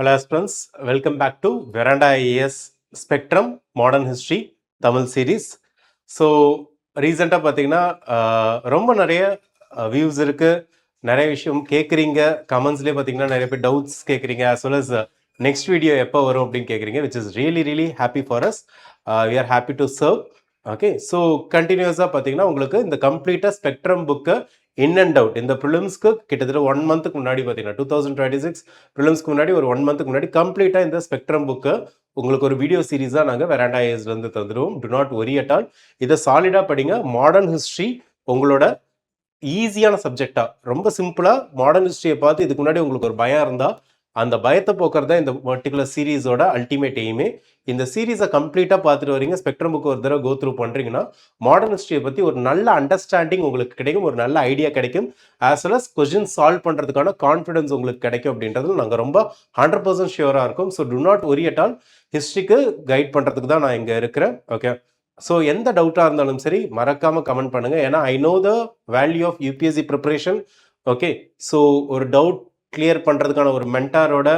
Hello aspirants, welcome back to Veranda IAS Spectrum Modern History Tamil series. So ரீசெண்டாக பார்த்தீங்கன்னா ரொம்ப நிறைய views இருக்கு, நிறைய விஷயம் கேட்குறீங்க. கமெண்ட்ஸ்லேயே பார்த்தீங்கன்னா நிறைய பேர் டவுட்ஸ் கேட்குறீங்க, as well as next video எப்போ வரும் அப்படின்னு கேட்குறீங்க, which is really happy for us. We are happy to serve. Okay, so கண்டினியூஸாக பார்த்தீங்கன்னா உங்களுக்கு இந்த கம்ப்ளீட்டாக ஸ்பெக்ட்ரம் புக்கை இன் அண்ட் அவுட் இந்த ப்ரிலிம்ஸ்க்கு கிட்டத்தட்ட 1 மந்த்துக்கு முன்னாடி பார்த்தீங்கன்னா 2026 ப்ரிலிம்ஸ்க்கு முன்னாடி ஒரு 1 மந்த்துக்கு முன்னாடி கம்ப்ளீட்டாக இந்த ஸ்பெக்ட்ரம் புக்கை உங்களுக்கு ஒரு வீடியோ சீரீஸாக நாங்கள் வெராண்டா ஐஏஎஸ்லேருந்து தந்துடுவோம். To not worry at all. இதை சாலிடாக படிங்க. மாடர்ன் ஹிஸ்ட்ரி உங்களோட ஈஸியான சப்ஜெக்டா, ரொம்ப சிம்பிளாக மாடர்ன் ஹிஸ்ட்ரியை பார்த்து இதுக்கு முன்னாடி உங்களுக்கு ஒரு பயம் இருந்தால் அந்த பயத்தை போக்குறது தான் இந்த பர்டிகுலர் சீரீஸோட அல்டிமேட் எய்மே. இந்த சீரீஸை கம்ப்ளீட்டாக பார்த்துட்டு வரீங்க, ஸ்பெக்ட்ரம் புக் ஒரு தடவை கோ த்ரூ பண்ணுறீங்கன்னா மாடர்ன் ஹிஸ்ட்ரியை பற்றி ஒரு நல்ல அண்டர்ஸ்டாண்டிங் உங்களுக்கு கிடைக்கும், ஒரு நல்ல ஐடியா கிடைக்கும், as well as question solve பண்ணுறதுக்கான கான்ஃபிடன்ஸ் உங்களுக்கு கிடைக்கும் அப்படின்றது நாங்கள் ரொம்ப 100% ஷியூராக இருக்கும். So do not worry at all. ஹிஸ்ட்ரிக்கு கைட் பண்ணுறதுக்கு தான் நான் இங்கே இருக்கிறேன். ஓகே, ஸோ எந்த டவுட்டாக இருந்தாலும் சரி மறக்காமல் கமெண்ட் பண்ணுங்கள். ஏன்னா I know the value of UPSC preparation. Okay, so ஒரு டவுட் கிளியர் பண்ணுறதுக்கான ஒரு மென்டாரோட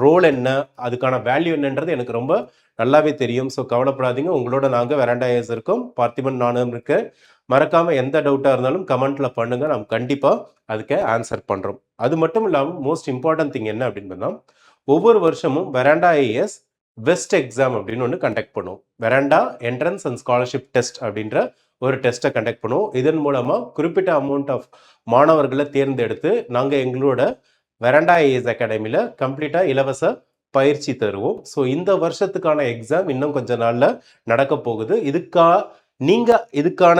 ரோல் என்ன, அதுக்கான வேல்யூ என்னன்றது எனக்கு ரொம்ப நல்லாவே தெரியும். ஸோ கவலைப்படாதீங்க, உங்களோட நாங்கள் வெராண்டா ஐஏஎஸ் இருக்கோம், பார்த்திபன் நானும் இருக்கேன். மறக்காமல் எந்த டவுட்டாக இருந்தாலும் கமெண்ட்டில் பண்ணுங்கள், நம்ம கண்டிப்பாக அதுக்கு ஆன்சர் பண்ணுறோம். அது மட்டும் இல்லாமல் மோஸ்ட் இம்பார்ட்டன்ட் திங் என்ன அப்படின்னு ஒவ்வொரு வருஷமும் வெராண்டா ஐஏஎஸ் வெஸ்ட் எக்ஸாம் அப்படின்னு ஒன்று கண்டக்ட் பண்ணுவோம். Veranda entrance and scholarship test அப்படின்ற ஒரு டெஸ்ட்டை கண்டக்ட் பண்ணுவோம். இதன் மூலமாக குறிப்பிட்ட அமௌண்ட் ஆஃப் மாணவர்களை தேர்ந்தெடுத்து நாங்கள் எங்களோட வெராண்டா ஐஏஎஸ் அகாடமியில் கம்ப்ளீட்டாக இலவச பயிற்சி தருவோம். ஸோ இந்த வருஷத்துக்கான எக்ஸாம் இன்னும் கொஞ்ச நாளில் நடக்க போகுது. இதுக்கான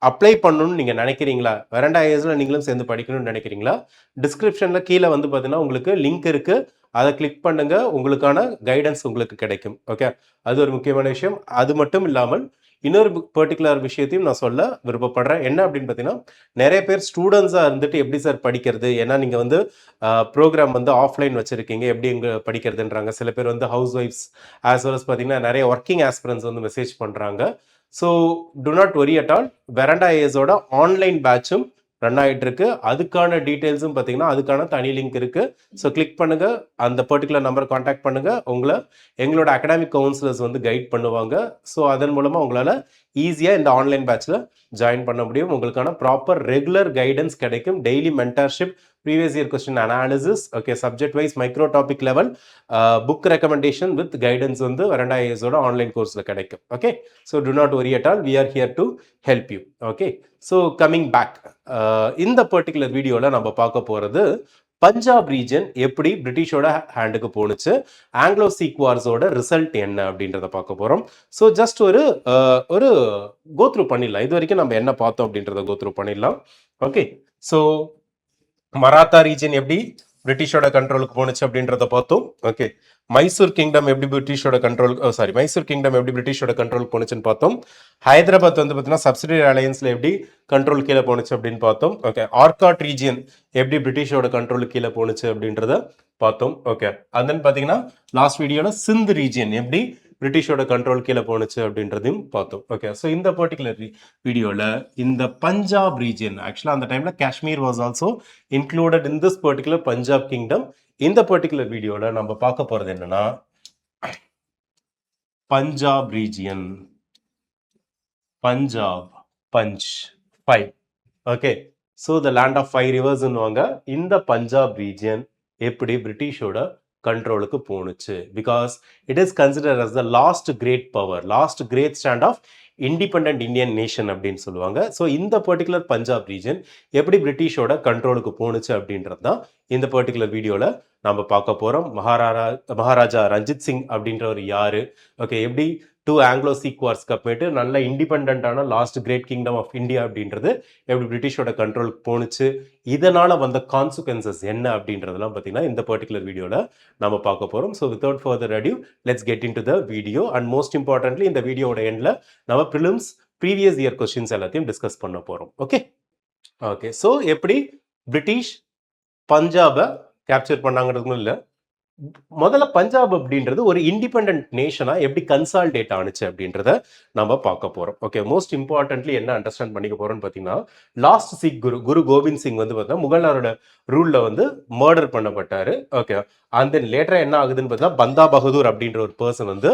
அப்ளை பண்ணணும்னு நீங்கள் நினைக்கிறீங்களா, வெராண்டா ஐஏஎஸ்ல நீங்களும் சேர்ந்து படிக்கணும்னு நினைக்கிறீங்களா, டிஸ்கிரிப்ஷனில் கீழே வந்து பார்த்தீங்கன்னா உங்களுக்கு லிங்க் இருக்குது, அதை கிளிக் பண்ணுங்க, உங்களுக்கான கைடன்ஸ் உங்களுக்கு கிடைக்கும். ஓகே, அது ஒரு முக்கியமான விஷயம். அது மட்டும் இல்லாமல் இன்னொரு பர்டிகுலர் விஷயத்தையும் நான் சொல்ல விருப்பப்படுறேன். என்ன அப்படின்னு பார்த்தீங்கன்னா, நிறைய பேர் ஸ்டூடெண்ட்ஸாக இருந்துட்டு எப்படி சார் படிக்கிறது, ஏன்னா நீங்கள் வந்து ப்ரோக்ராம் வந்து ஆஃப்லைன் வச்சுருக்கீங்க, எப்படி எங்கே படிக்கிறதுன்றாங்க. சில பேர் வந்து ஹவுஸ் ஒய்ஃப்ஸ் ஆஸ் வெல் அஸ் பார்த்தீங்கன்னா நிறைய ஒர்க்கிங் ஆஸ்பிரன்ஸ் வந்து மெசேஜ் பண்ணுறாங்க. So do not worry at all. Veranda ஐஏஎஸோட ஆன்லைன் பேட்சும் ரன் ஆகிட்டு இருக்கு. அதுக்கான டீட்டெயில்ஸும் பார்த்தீங்கன்னா அதுக்கான தனி லிங்க் இருக்கு. ஸோ கிளிக் பண்ணுங்க, அந்த பர்டிகுலர் நம்பர் கான்டாக்ட் பண்ணுங்க, உங்களை எங்களோட அகாடமிக் கவுன்சிலர்ஸ் வந்து கைட் பண்ணுவாங்க. ஸோ அதன் மூலமாக உங்களால் ஈஸியாக இந்த ஆன்லைன் பேட்சில் ஜாயின் பண்ண முடியும். உங்களுக்கான ப்ராப்பர் ரெகுலர் கைடன்ஸ் கிடைக்கும், daily mentorship, previous year question analysis, okay, subject wise micro topic level, book recommendation with guidance வந்து வெராண்டா ஐஏஎஸோட ஆன்லைன் கோர்ஸில் கிடைக்கும். Okay, so do not worry at all, we are here to help you. Okay, so coming back, இந்த particular வீடியோவில் நம்ம பார்க்க போகிறது Punjab region எப்படி பிரிட்டிஷோட ஹேண்டுக்கு போணுச்சு, ஆங்கிலோ சீக் வார்ஸோட ரிசல்ட் என்ன அப்படின்றத பார்க்க போகிறோம். ஸோ ஜஸ்ட் ஒரு கோத்ரூ பண்ணிடலாம், இது வரைக்கும் நம்ம என்ன பார்த்தோம் அப்படின்றத கோத்ரூ பண்ணிடலாம். ஓகே, ஸோ மராத்தா ரீஜன் எப்படி பிரிட்டிஷோட கண்ட்ரோலுக்கு போனுச்சு அப்படின்றத பார்த்தோம். ஓகே, மைசூர் கிங்டம் எப்படி பிரிட்டிஷோட கண்ட்ரோலுக்கு போனுச்சுன்னு பார்த்தோம். ஹைதராபாத் வந்து பார்த்தீங்கன்னா சப்சிடரி அலையன்ஸ்ல எப்படி கண்ட்ரோல் கீழே போனுச்சு அப்படின்னு பார்த்தோம். ஓகே, ஆர்காட் ரீஜியன் எப்படி பிரிட்டிஷோட கண்ட்ரோலுக்கு கீழே போனுச்சு அப்படின்றத பார்த்தோம். ஓகே, and then பார்த்தீங்கன்னா லாஸ்ட் வீடியோல சிந்த் ரீஜியன் எப்படி பிரிட்டிஷோட கண்ட்ரோல் கீழே போனுச்சு அப்படின்றதையும் பார்த்தோம். ஓகே, ஸோ இந்த பர்டிகுலர் வீடியோவில் இந்த பஞ்சாப் ரீஜியன், ஆக்சுவலாக அந்த டைமில் Kashmir was also included in this particular Punjab kingdom. இந்த பர்டிகுலர் வீடியோவில் நம்ம பார்க்க போகிறது என்னன்னா பஞ்சாப் ரீஜியன், பஞ்சாப், பஞ்ச் 5. Okay, so the land of 5 ரிவர்ஸ்ன்னுவாங்க. இந்த பஞ்சாப் ரீஜியன் எப்படி பிரிட்டிஷோட கண்ட்ரோலுக்கு போணுச்சு, because it is consider as the last great power, last great stand of independent Indian nation அப்படின்னு சொல்லுவாங்க. ஸோ இந்த பர்டிகுலர் பஞ்சாப் ரீஜன் எப்படி பிரிட்டிஷோட கண்ட்ரோலுக்கு போணுச்சு அப்படின்றது தான் இந்த பர்டிகுலர் வீடியோவில் நம்ம பார்க்க போகிறோம். மகாராஜா ரஞ்சித் சிங் அப்படின்றவர் யாரு, ஓகே, எப்படி 2 ஆங்கிலோ சீக் வார்ஸ்க்கு அப்புறமேட்டு நல்ல இண்டிபெண்டான last great kingdom of India அப்படின்றது எப்படி பிரிட்டிஷோட கண்ட்ரோலுக்கு போணுச்சு, இதனால வந்த கான்சிக்வன்சஸ் என்ன அப்படின்றதெல்லாம் பார்த்தீங்கன்னா இந்த பர்டிகுலர் வீடியோவில் நம்ம பார்க்க போகிறோம். So without further adieu let's get in to the video. And most importantly இந்த வீடியோட எண்டில் நம்ம ப்ரிலிம்ஸ் ப்ரீவியஸ் இயர் கொஸ்டின்ஸ் எல்லாத்தையும் டிஸ்கஸ் பண்ண போகிறோம். ஓகே, ஓகே, ஸோ எப்படி பிரிட்டிஷ் பஞ்சாபை கேப்சர் பண்ணாங்கிறதுக்கும் இல்லை, முதல்ல பஞ்சாப் அப்படின்றது ஒரு இண்டிபெண்ட் நேஷனா எப்படி கன்சால்டேட் ஆனிச்சு அப்படின்றத நம்ம பார்க்க போறோம். ஓகே, மோஸ்ட் இம்பார்ட்டன்ட்லி என்ன அண்டர்ஸ்டாண்ட் பண்ணிக்க போறோம்னு பார்த்தீங்கன்னா, லாஸ்ட் சிக் குரு கோவிந்த் சிங் வந்து பார்த்தா முகலாரோட ரூல்ல வந்து மர்டர் பண்ணப்பட்டாரு. ஓகே, அண்ட் தென் லேட்டரா என்ன ஆகுதுன்னு பார்த்தா பந்தா பகதூர் அப்படின்ற ஒரு பர்சன் வந்து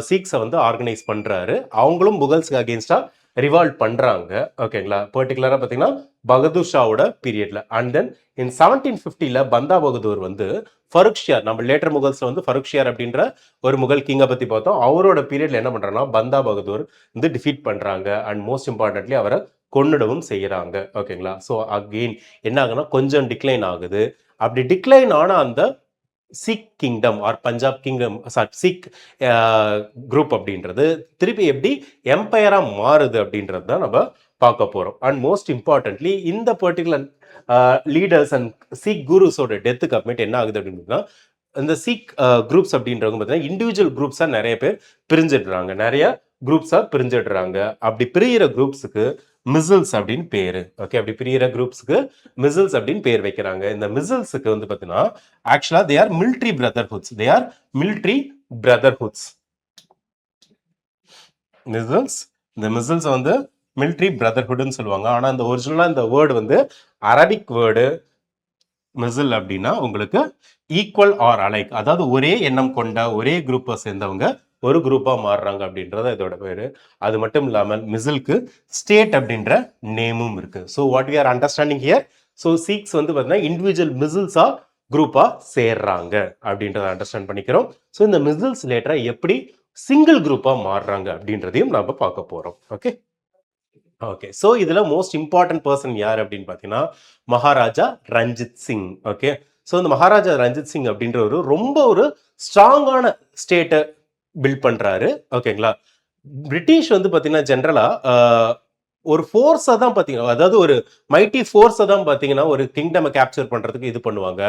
சீக்ஸை வந்து ஆர்கனைஸ் பண்றாரு. அவங்களும் முகல்ஸ்க்கு அகேன்ஸ்டா ரிவால்ட் பண்றாங்க. ஓகேங்களா, பர்டிகுலரா பார்த்தீங்கன்னா பகதூர் ஷாவோட பீரியட்ல. அண்ட் தென் இன் 1750 பந்தா பகதூர் வந்து ஃபருக்ஷியார், நம்ம லேட்டர் முகல்ஸ்ல வந்து ஃபருக்ஷியார் அப்படின்ற ஒரு முகல் கிங்கை பத்தி பார்த்தோம். அவரோட பீரியட்ல என்ன பண்றாங்கன்னா பந்தா பகதூர் வந்து டிஃபீட் பண்றாங்க. அண்ட் மோஸ்ட் இம்பார்ட்டன்ட்லி அவரை கொன்னுடவும் செய்யறாங்க. ஓகேங்களா, ஸோ அகெயின் என்ன ஆகுனா கொஞ்சம் டிக்ளைன் ஆகுது. அப்படி டிக்ளைன் ஆன அந்த Sikh kingdom or Punjab kingdom Sikh group அப்படின்றது திருப்பி எப்படி எம்பையரா மாறுது அப்படின்றது தான் நம்ம பார்க்க போறோம். அண்ட் மோஸ்ட் இம்பார்ட்டன்ட்லி இந்த பர்டிகுலர் லீடர்ஸ் அண்ட் சிக் குருஸோட டெத்துக்கு அப்புறமேட்டு என்ன ஆகுது அப்படின்னா இந்த சிக் குரூப்ஸ் அப்படின்றவங்க பார்த்தீங்கன்னா இண்டிவிஜுவல் குரூப்ஸாக நிறைய பேர் பிரிஞ்சிடுறாங்க, நிறைய குரூப்ஸாக பிரிஞ்சிடுறாங்க. அப்படி பிரியிற குரூப்ஸுக்கு மிசில்ஸ் அப்படின்னு பேரு. ஓகே, அப்படி பிரியிற குரூப்ஸுக்கு மிசில்ஸ் அப்படின்னு பேர் வைக்கிறாங்க. இந்த மிசில்ஸுக்கு வந்து பார்த்தீங்கன்னா actually they are military brotherhoods. They are military brotherhoods. Misls, இந்த மிசில்ஸ் வந்து மிலிட்ரி பிரதர்ஹுட்னு சொல்லுவாங்க. ஆனா இந்த ஒரிஜினலா இந்த வேர்டு வந்து அரபிக் வேர்டு மிசில் அப்படின்னா உங்களுக்கு ஈக்குவல் ஆர் அலைக், அதாவது ஒரே எண்ணம் கொண்ட ஒரே குரூப்பை சேர்ந்தவங்க ஒரு குரூப்பா மாறுறாங்க அப்படின்றத இதோட பேரு. அது மட்டும் இல்லாமல் மிசிலுக்கு ஸ்டேட் அப்படின்ற நேமும் இருக்கு. So what we are understanding here, so Sikhs வந்து பார்த்தீங்கன்னா இண்டிவிஜுவல் மிசில்ஸா குரூப்பா சேர்றாங்க அப்படின்றத அண்டர்ஸ்டாண்ட் பண்ணிக்கிறோம். ஸோ இந்த மிசில்ஸ் லேட்டரா எப்படி சிங்கிள் குரூப்பா மாறுறாங்க அப்படின்றதையும் நாம பார்க்க போறோம். ஓகே ஓகே, ஸோ இதுல மோஸ்ட் இம்பார்ட்டன்ட் பர்சன் யார் அப்படின்னு பார்த்தீங்கன்னா மகாராஜா ரஞ்சித் சிங். ஓகே, ஸோ இந்த மகாராஜா ரஞ்சித் சிங் அப்படின்ற ஒரு ரொம்ப ஒரு ஸ்ட்ராங்கான ஸ்டேட்டை பில்ட் பண்றாரு. ஓகேங்களா, பிரிட்டிஷ் வந்து பார்த்தீங்கன்னா ஜென்ரலா ஒரு ஃபோர்ஸை தான் பார்த்தீங்கன்னா, அதாவது ஒரு மைட்டி ஃபோர்ஸை தான் பார்த்தீங்கன்னா ஒரு கிங்டமை கேப்சர் பண்ணுறதுக்கு இது பண்ணுவாங்க.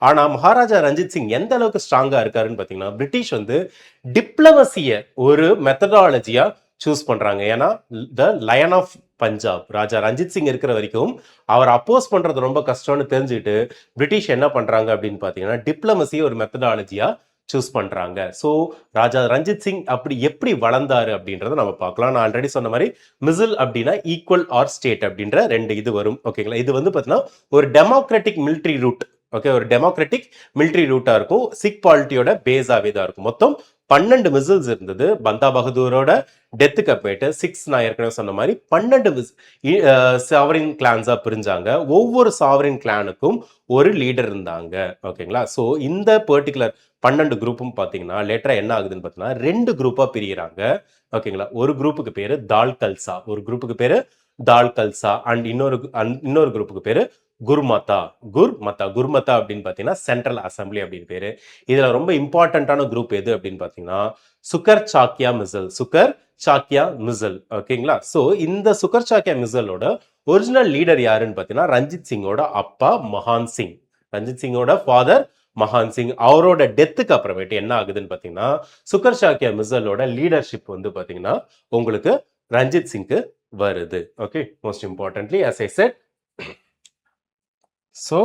ஆனால் மகாராஜா ரஞ்சித் சிங் எந்த அளவுக்கு ஸ்ட்ராங்காக இருக்காருன்னு பார்த்தீங்கன்னா பிரிட்டிஷ் வந்து டிப்ளமசியை ஒரு மெத்தடாலஜியா சூஸ் பண்றாங்க. ஏன்னா த லயன் ஆஃப் பஞ்சாப் ராஜா ரஞ்சித் சிங் இருக்கிற வரைக்கும் அவர் அப்போஸ் பண்றது ரொம்ப கஷ்டம்னு தெரிஞ்சுக்கிட்டு பிரிட்டிஷ் என்ன பண்றாங்க அப்படின்னு பார்த்தீங்கன்னா டிப்ளமசி ஒரு மெத்தடாலஜியா சூஸ் பண்றாங்க. ஸோ ராஜா ரஞ்சித் சிங் அப்படி எப்படி வளர்ந்தாரு அப்படின்றத நம்ம பார்க்கலாம். நான் ஆல்ரெடி சொன்ன மாதிரி மிசில் அப்படின்னா ஈக்குவல் ஆர் ஸ்டேட் அப்படின்ற ரெண்டு இது வரும். ஓகேங்களா, இது வந்து பார்த்தீங்கன்னா ஒரு டெமோக்ராட்டிக் மிலிட்ரி ரூட். ஓகே, ஒரு டெமோக்ராட்டிக் மிலிட்ரி ரூட்டா இருக்கும். சிக் பாலிட்டியோட பேஸாவே தான் இருக்கும். மொத்தம் 12 மிசில்ஸ் இருந்தது. பந்தா பகதூரோட டெத்துக்கு அப்புறமேட்டு 6 நான் ஏற்கனவே சொன்ன மாதிரி 12 சாவரின் கிளான்ஸா பிரிஞ்சாங்க. ஒவ்வொரு சாவரின் கிளானுக்கும் ஒரு லீடர் இருந்தாங்க. ஓகேங்களா, ஸோ இந்த பர்டிகுலர் 12 குரூப்பும் பார்த்தீங்கன்னா லேட்டரா என்ன ஆகுதுன்னு பார்த்தீங்கன்னா 2 குரூப்பா பிரிகிறாங்க. ஓகேங்களா, ஒரு குரூப்புக்கு பேரு தால் கல்சா, ஒரு குரூப்புக்கு பேரு தால் கல்சா அண்ட் இன்னொரு குரூப்புக்கு பேரு குர்மதா. குர்மதா அப்படின்னு பார்த்தீங்கன்னா சென்ட்ரல் அசம்பிளி அப்படின்னு பேரு. இதுல ரொம்ப இம்பார்ட்டன்டான குரூப் எது அப்படின்னு பார்த்தீங்கன்னா சுகர் சாக்கியா மிசல். சுகர் சாக்கியா மிசல். ஓகேங்களா, ஸோ இந்த சுகர் சாக்கியா மிசலோட ஒரிஜினல் லீடர் யாருன்னு பார்த்தீங்கன்னா ரஞ்சித் சிங்கோட அப்பா மகான் சிங். ரஞ்சித் சிங்கோட ஃபாதர் மகான் சிங். அவரோட டெத்துக்கு அப்புறமேட்டு என்ன ஆகுதுன்னு பார்த்தீங்கன்னா சுகர் சாக்கியா மிசலோட லீடர்ஷிப் வந்து பார்த்தீங்கன்னா உங்களுக்கு ரஞ்சித் சிங்க்கு வருது. Okay, most importantly as I said, so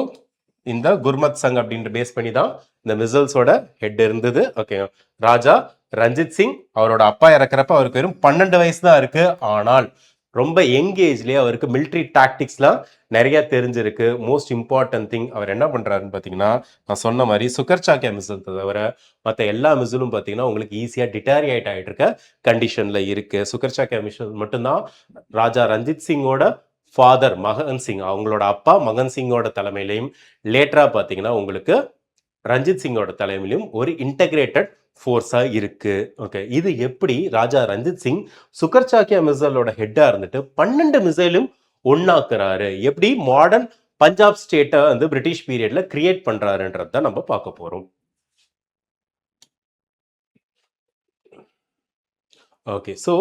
இந்த குர்மத் சங் அப்படின்ற பேஸ் பண்ணி தான் இந்த மிசல்ஸோட ஹெட் இருந்தது. ஓகே, ராஜா ரஞ்சித் சிங் அவரோட அப்பா இறக்குறப்ப அவருக்கு வெறும் 12 வயசு தான் இருக்கு. ஆனால் ரொம்ப யங் ஏஜ்லயே அவருக்கு மிலிட்ரி டாக்டிக்ஸ்லாம் நிறைய தெரிஞ்சிருக்கு. மோஸ்ட் இம்பார்ட்டன்ட் திங் அவர் என்ன பண்றாருன்னு பார்த்தீங்கன்னா நான் சொன்ன மாதிரி சுகர் சாக்கியா மிசில் தவிர மற்ற எல்லா மிசிலும் பார்த்தீங்கன்னா உங்களுக்கு ஈஸியாக டிட்டாரியேட் ஆகிட்டு இருக்க கண்டிஷன்ல இருக்கு. சுகர் சாக்கியா மிசில் மட்டும்தான் ராஜா ரஞ்சித் சிங்கோட ஃபாதர் மகன் சிங், அவங்களோட அப்பா மகன் சிங்கோட தலைமையிலையும் லேட்டரா பார்த்தீங்கன்னா உங்களுக்கு ரஞ்சித் சிங்கோட தலைமையிலும் ஒரு இன்டகிரேட்டட் ஃபோர்ஸா இருக்கு. ஓகே, இது எப்படி ராஜா ரஞ்சித் சிங் சுகர் சாக்கியா மிசைலோட ஹெட்டா இருந்துட்டு 12 மிசைலும் ஒன்னாக்குறாரு, எப்படி மாடர்ன் பஞ்சாப் ஸ்டேட்டை வந்து பிரிட்டிஷ் பீரியட்ல கிரியேட் பண்றாருன்றத நம்ம பார்க்க போறோம். ஓகே, ஸோ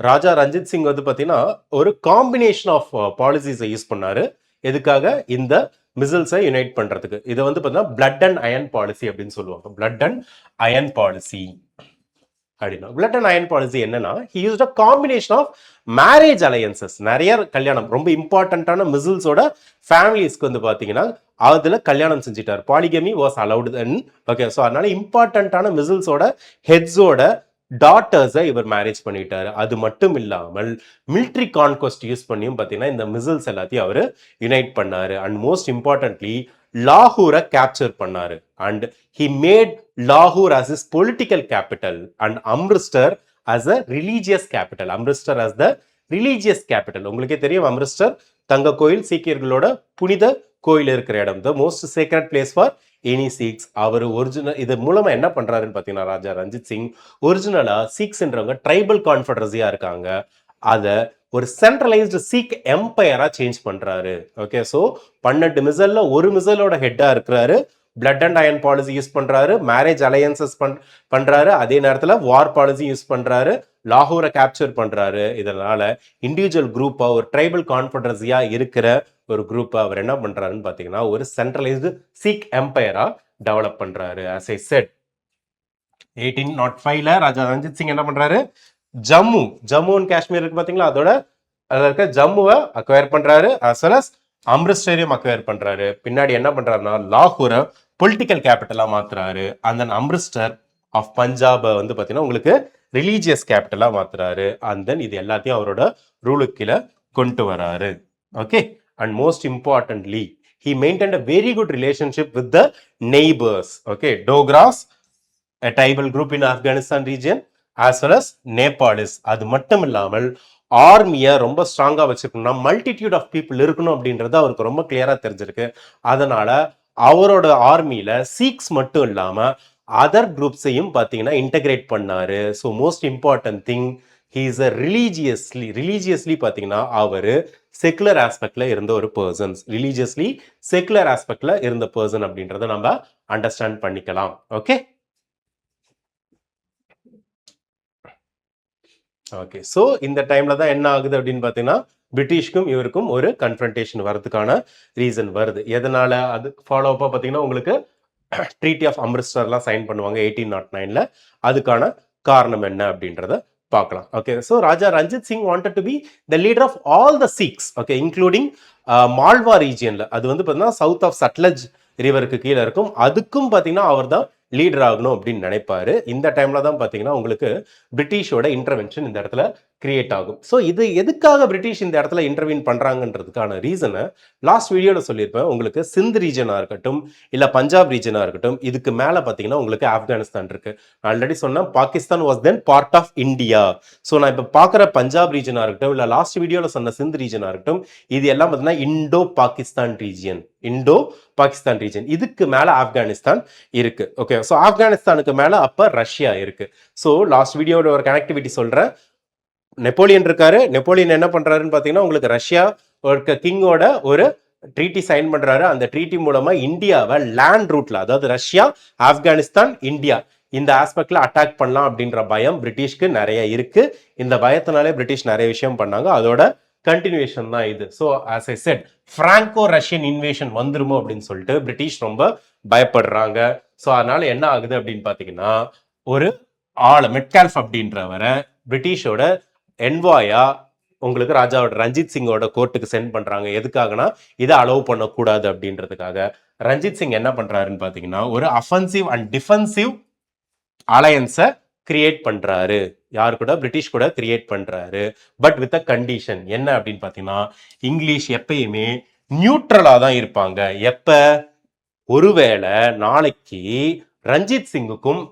ராஜா ரஞ்சித் சிங் வந்து பார்த்தீங்கன்னா ஒரு காம்பினேஷன் ஆஃப் பாலிசிஸை யூஸ் பண்ணாரு. எதுக்காக? இந்த மிசில்ஸை யுனைட் பண்றதுக்கு. இதை வந்து பார்த்தீங்கன்னா பிளட் அண்ட் அயன் பாலிசி அப்படின்னு சொல்லுவாங்க. Blood and iron policy. அப்படின்னா பிளட் அண்ட் அயன் பாலிசி என்னன்னா he used a combination of marriage alliances. நிறைய கல்யாணம், ரொம்ப இம்பார்ட்டன்டான மிசில்ஸோட ஃபேமிலிஸ்க்கு வந்து பார்த்தீங்கன்னா அதுல கல்யாணம் செஞ்சிட்டார். Polygamy was allowed then. Okay, so அதனால இம்பார்ட்டன்டான மிசில்ஸோட ஹெட்ஸோட டாட்டர்ஸை இவர் மேரேஜ் பண்ணிட்டாரு. அது மட்டும் இல்லாமல் மிலிட்ரி கான்கொஸ்ட் யூஸ் பண்ணியும் பார்த்தீங்கன்னா இந்த மிசில்ஸ் எல்லாத்தையும் அவர் யுனைட் பண்ணாரு. அண்ட் மோஸ்ட் இம்பார்ட்டன்ட்லி லாகூரை கேப்சர் பண்ணாரு. And he made Lahore as his political capital and Amritsar as a religious capital. Amritsar as the religious capital. உங்களுக்கே தெரியும் அம்ரிஸ்டர் தங்க கோயில், சீக்கியர்களோட புனித கோயில் இருக்கிற இடம், the most sacred place for any Sikhs. அவர் ஒரிஜினல் இது மூலமா என்ன பண்றாருன்னு பார்த்தீங்கன்னா ராஜா ரஞ்சித் சிங் ஒரிஜினலா சீக்ஸ்ன்றவங்க ட்ரைபல் கான்ஃபெடரசியா இருக்காங்க, அதை ஒரு சென்ட்ரலைஸ்டு சீக் எம்பையரா சேஞ்ச் பண்றாரு. ஓகே, ஸோ 12 மிசல்ல ஒரு மிசலோட ஹெட்டா இருக்கிறாரு, blood and iron policy use பண்றாரு, மேரேஜ் அலையன்சஸ் பண்றாரு, அதே நேரத்தில் வார் பாலிசி யூஸ் பண்றாரு, லாகூரை கேப்சர் பண்றாரு. இதனால இண்டிவிஜுவல் குரூப்பா ஒரு ட்ரைபல் கான்ஃபெடரசியா இருக்கிற ஒரு குரூப்பை அவர் என்ன பண்றாருன்னு பார்த்தீங்கன்னா ஒரு சென்ட்ரலைஸ்டு சீக் எம்பையரா டெவலப் பண்றாரு. as I said 1805ல ராஜா ரஞ்சித் சிங் என்ன பண்றாரு, ஜம்மு அண்ட் காஷ்மீர் இருக்கு பாத்தீங்களா, அதோட அதுல இருக்க ஜம்முவை அக்வயர் பண்றாரு, as well as அம்ரிஸ்டரையும் அக்வயர் பண்றாரு. பின்னாடி என்ன பண்றாருன்னா லாகூரை பொலிட்டிக்கல் கேபிட்டலா மாத்துறாரு. அந்த அம்ரிஸ்டர் ஆஃப் பஞ்சாபை வந்து பாத்தீங்கன்னா உங்களுக்கு ரிலீஜியஸ் கேபிட்டலா மாத்துறாரு. அண்ட் தென் இது எல்லாத்தையும் அவரோட ரூலுக்கு கீழே கொண்டு வராரு. Okay, and most importantly he maintained a very good relationship with the neighbors. Okay, Dogras, a tribal group in Afghanistan region, as well as Nepalis. அது மட்டும் இல்லாமல் ஆர்மியை ரொம்ப ஸ்ட்ராங்கா வச்சுக்கணும்னா மல்டிடியூட் ஆஃப் பீப்புள் இருக்கணும் அப்படின்றது அவருக்கு ரொம்ப கிளியரா தெரிஞ்சிருக்கு. அதனால அவரோட ஆர்மியில சீக்ஸ் மட்டும் இல்லாம அதர் குரூப்ஸையும் பார்த்தீங்கன்னா இன்டகிரேட் பண்ணாரு. So most important thing, he is a religiously பார்த்தீங்கன்னா அவரு செக்குலர் ஆஸ்பெக்ட்ல இருந்த ஒரு பர்சன், ரிலீஜியஸ்லி செக்குலர் ஆஸ்பெக்ட்ல இருந்த பர்சன் அப்படின்றத நம்ம அண்டர்ஸ்டாண்ட் பண்ணிக்கலாம். ஓகே, ஓகே, ஸோ இந்த டைம்ல தான் என்ன ஆகுது அப்படின்னு பார்த்தீங்கன்னா பிரிட்டிஷ்க்கும் இவருக்கும் ஒரு கன்ஃபரன்டேஷன் வரதுக்கான ரீசன் வருது. எதனால அது ஃபாலோ அப்பா பார்த்தீங்கன்னா உங்களுக்கு ட்ரீட்டி ஆஃப் அம்ரிஸ்டர்லாம் சைன் பண்ணுவாங்க 1809ல. அதுக்கான காரணம் என்ன அப்படின்றத பார்க்கலாம். Okay, so Raja Ranjit Singh wanted to be the leader of all the Sikhs. Okay, including Malwa ரீஜியன்ல, அது வந்து பார்த்தீங்கன்னா சவுத் ஆஃப் சட்லஜ் ரிவருக்கு கீழே இருக்கும், அதுக்கும் பார்த்தீங்கன்னா அவர் தான் லீடர் ஆகணும் அப்படின்னு நினைப்பாரு. இந்த டைம்ல தான் பார்த்தீங்கன்னா உங்களுக்கு பிரிட்டிஷோட இன்டர்வென்ஷன் இந்த இடத்துல கிரியேட் ஆகும். ஸோ இது எதுக்காக பிரிட்டிஷ் இந்த இடத்துல இன்டர்வீன் பண்றாங்கன்றதுக்கான ரீசனை லாஸ்ட் வீடியோல சொல்லியிருப்பேன். உங்களுக்கு சிந்த் ரீஜனா இருக்கட்டும், இல்ல பஞ்சாப் ரீஜனா இருக்கட்டும், இதுக்கு மேல பார்த்தீங்கன்னா உங்களுக்கு ஆப்கானிஸ்தான் இருக்கு. ஆல்ரெடி சொன்னேன் Pakistan was then part of India. So நான் இப்போ பார்க்குற பஞ்சாப் ரீஜனா இருக்கட்டும், இல்ல லாஸ்ட் வீடியோல சொன்ன சிந்த் ரீஜனா இருக்கட்டும், இது எல்லாம் பார்த்தீங்கன்னா இண்டோ பாகிஸ்தான் ரீஜன். இதுக்கு மேல ஆப்கானிஸ்தான் இருக்கு. ஓகே, ஸோ ஆப்கானிஸ்தானுக்கு மேல அப்ப ரஷ்யா இருக்கு. ஸோ லாஸ்ட் வீடியோட ஒரு கனெக்டிவிட்டி சொல்றேன். நெப்போலியன் இருக்காரு, நெப்போலியன் என்ன பண்றாருன்னு பாத்தீங்கன்னா உங்களுக்கு ரஷ்யா கிங்கோட ஒரு ட்ரீட்டி சைன் பண்றாரு. அந்த ட்ரீட்டி மூலமா இந்தியாவை லேண்ட் ரூட்ல, அதாவது ரஷ்யா, ஆப்கானிஸ்தான், இந்தியா இந்த ஆஸ்பெக்ட்ல அட்டாக் பண்ணலாம் அப்படின்ற பயம் பிரிட்டிஷ்க்கு நிறைய இருக்கு. இந்த பயத்தினாலே பிரிட்டிஷ் நிறைய விஷயம் பண்ணாங்க, அதோட கண்டினியூஷன் தான் இது. So as I set Franco Russian invasion வந்துருமோ அப்படின்னு சொல்லிட்டு பிரிட்டிஷ் ரொம்ப பயப்படுறாங்க. ஸோ அதனால என்ன ஆகுது அப்படின்னு பாத்தீங்கன்னா ஒரு ஆள் மெட்கால்ஃப் அப்படின்றவரை பிரிட்டிஷோட என்வாயா உங்களுக்கு ராஜாவோட ரஞ்சித் சிங்கோட கோர்ட்டுக்கு சென்ட் பண்றாங்க. எதுக்காகனா இதை அலோவ் பண்ணக்கூடாது அப்படின்றதுக்காக. ரஞ்சித் சிங் என்ன பண்றாருன்னு பாத்தீங்கன்னா ஒரு அஃபென்சிவ் அண்ட் டிஃபென்சிவ் அலையன்ஸை கிரியேட் பண்றாரு. யாரு கூட? பிரிட்டிஷ் கூட கிரியேட் பண்றாரு. பட் வித் அ கண்டிஷன் என்ன அப்படின்னு பாத்தீங்கன்னா இங்கிலீஷ் எப்பயுமே நியூட்ரலா தான் இருப்பாங்க. எப்ப? ஒருவேளை நாளைக்கு ரஞ்சித் சிங்குக்கும்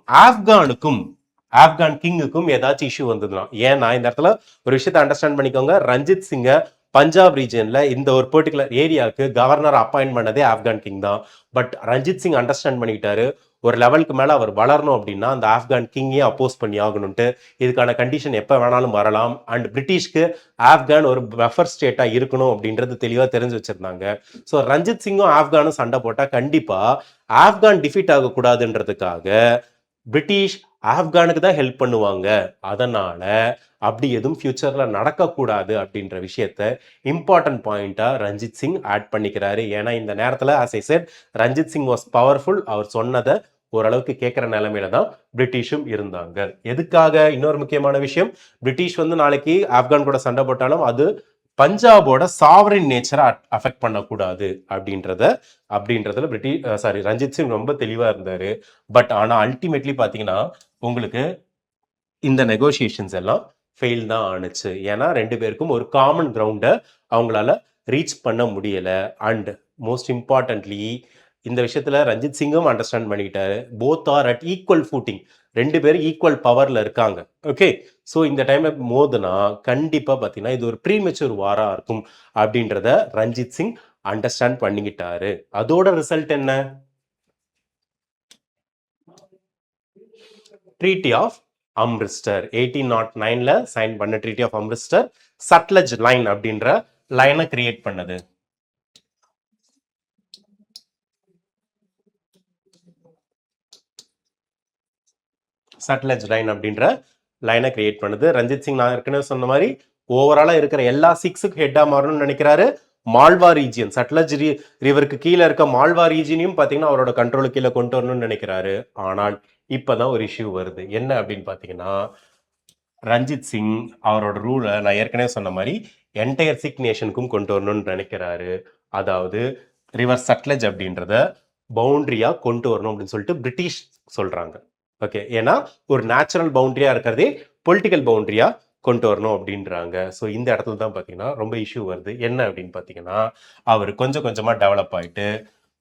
ஆப்கான் கிங்குக்கும் ஏதாச்சும் இஷ்யூ வந்ததுலாம். ஏன்னா இந்த இடத்துல ஒரு விஷயத்தை அண்டர்ஸ்டாண்ட் பண்ணிக்கோங்க. ரஞ்சித் சிங்கை பஞ்சாப் ரீஜன்ல இந்த ஒரு பர்டிகுலர் ஏரியாவுக்கு கவர்னர் அப்பாயின்ட் பண்ணதே ஆப்கான் கிங் தான். பட் ரஞ்சித் சிங் அண்டர்ஸ்டாண்ட் பண்ணிக்கிட்டாரு, ஒரு லெவலுக்கு மேல அவர் வளரணும் அப்படின்னா அந்த ஆப்கான் கிங்கே அப்போஸ் பண்ணி ஆகணும்ட்டு. இதுக்கான கண்டிஷன் எப்போ வேணாலும் வரலாம். அண்ட் பிரிட்டிஷ்க்கு ஆப்கான் ஒரு பஃபர் ஸ்டேட்டா இருக்கணும் அப்படின்றது தெளிவா தெரிஞ்சு வச்சிருந்தாங்க. ஸோ ரஞ்சித் சிங்கும் ஆப்கானும் சண்டை போட்டா கண்டிப்பா ஆப்கான் டிஃபீட் ஆகக்கூடாதுன்றதுக்காக பிரிட்டிஷ் ஆப்கானுக்கு தான் ஹெல்ப் பண்ணுவாங்க. அதனால அப்படி எதுவும் ஃபியூச்சர்ல நடக்கக்கூடாது அப்படின்ற விஷயத்த இம்பார்ட்டன்ட் பாயிண்டா ரஞ்சித் சிங் ஆட் பண்ணிக்கிறாரு. ஏன்னா இந்த நேரத்துல as I said Ranjit Singh was powerful. அவர் சொன்னதை ஓரளவுக்கு கேட்குற நிலைமையில தான் பிரிட்டிஷும் இருந்தாங்க. எதுக்காக? இன்னொரு முக்கியமான விஷயம், பிரிட்டிஷ் வந்து நாளைக்கு ஆப்கான் கூட சண்டை போட்டாலும் அது பஞ்சாபோட சாவரின் நேச்சரை அஃபெக்ட் பண்ணக்கூடாது அப்படின்றதுல ரஞ்சித் சிங் ரொம்ப தெளிவா இருந்தாரு. பட் ஆனா அல்டிமேட்லி பாத்தீங்கன்னா உங்களுக்கு இந்த நெகோசியேஷன்ஸ் எல்லாம் ஃபெயில் தான் ஆணுச்சு. ஏன்னா 2 பேருக்கும் ஒரு காமன் கிரவுண்டை அவங்களால ரீச் பண்ண முடியல. அண்ட் மோஸ்ட் இம்பார்ட்டன்ட்லி இந்த விஷயத்துல ரஞ்சித் சிங்கும் அண்டர்ஸ்டாண்ட் பண்ணிக்கிட்டாரு. Both are at equal footing. 2 பேரும் ஈக்குவல் பவர்ல இருக்காங்க. ஓகே, ஸோ இந்த டைம்ல மோதுனா கண்டிப்பா பார்த்தீங்கன்னா இது ஒரு ப்ரீமெச்சூர் வாரா இருக்கும் அப்படின்றத ரஞ்சித் சிங் அண்டர்ஸ்டாண்ட் பண்ணிக்கிட்டாரு. அதோட ரிசல்ட் என்ன? ட்ரீட்டி ஆஃப் அம்ரிஸ்டர் 1809ல சைன் பண்ண treaty of Amritsar Sutlej line அப்படின்ற லைனை கிரியேட் பண்ணது. சட்லஜ் லைன் அப்படின்ற லைனை கிரியேட் பண்ணுது. ரஞ்சித் சிங் நான் ஏற்கனவே சொன்ன மாதிரி ஓவராலா இருக்கிற எல்லா 6க்கு ஹெட்டா மாறணும்னு நினைக்கிறாரு. மால்வா ரீஜியன், சட்லஜ் ரிவருக்கு கீழே இருக்க மால்வா ரீஜியனையும் பார்த்தீங்கன்னா அவரோட கண்ட்ரோலுக்கு கீழே கொண்டு வரணும்னு நினைக்கிறாரு. ஆனால் இப்பதான் ஒரு இஷ்யூ வருது. என்ன அப்படின்னு பார்த்தீங்கன்னா ரஞ்சித் சிங் அவரோட ரூலை நான் ஏற்கனவே சொன்ன மாதிரி என்டையர் சிக் நேஷனுக்கும் கொண்டு வரணும்னு நினைக்கிறாரு. அதாவது ரிவர் சட்லஜ் அப்படின்றத பவுண்டரியா கொண்டு வரணும் அப்படின்னு சொல்லிட்டு பிரிட்டிஷ் சொல்றாங்க. ஓகே, ஏன்னா ஒரு நேச்சுரல் பவுண்டரியா இருக்கிறதே பொலிட்டிக்கல் பவுண்டரியா கொண்டு வரணும் அப்படின்றாங்க. ஸோ இந்த இடத்துல தான் பார்த்தீங்கன்னா ரொம்ப இஷ்யூ வருது. என்ன அப்படின்னு பார்த்தீங்கன்னா அவர் கொஞ்சம் கொஞ்சமாக டெவலப் ஆகிட்டு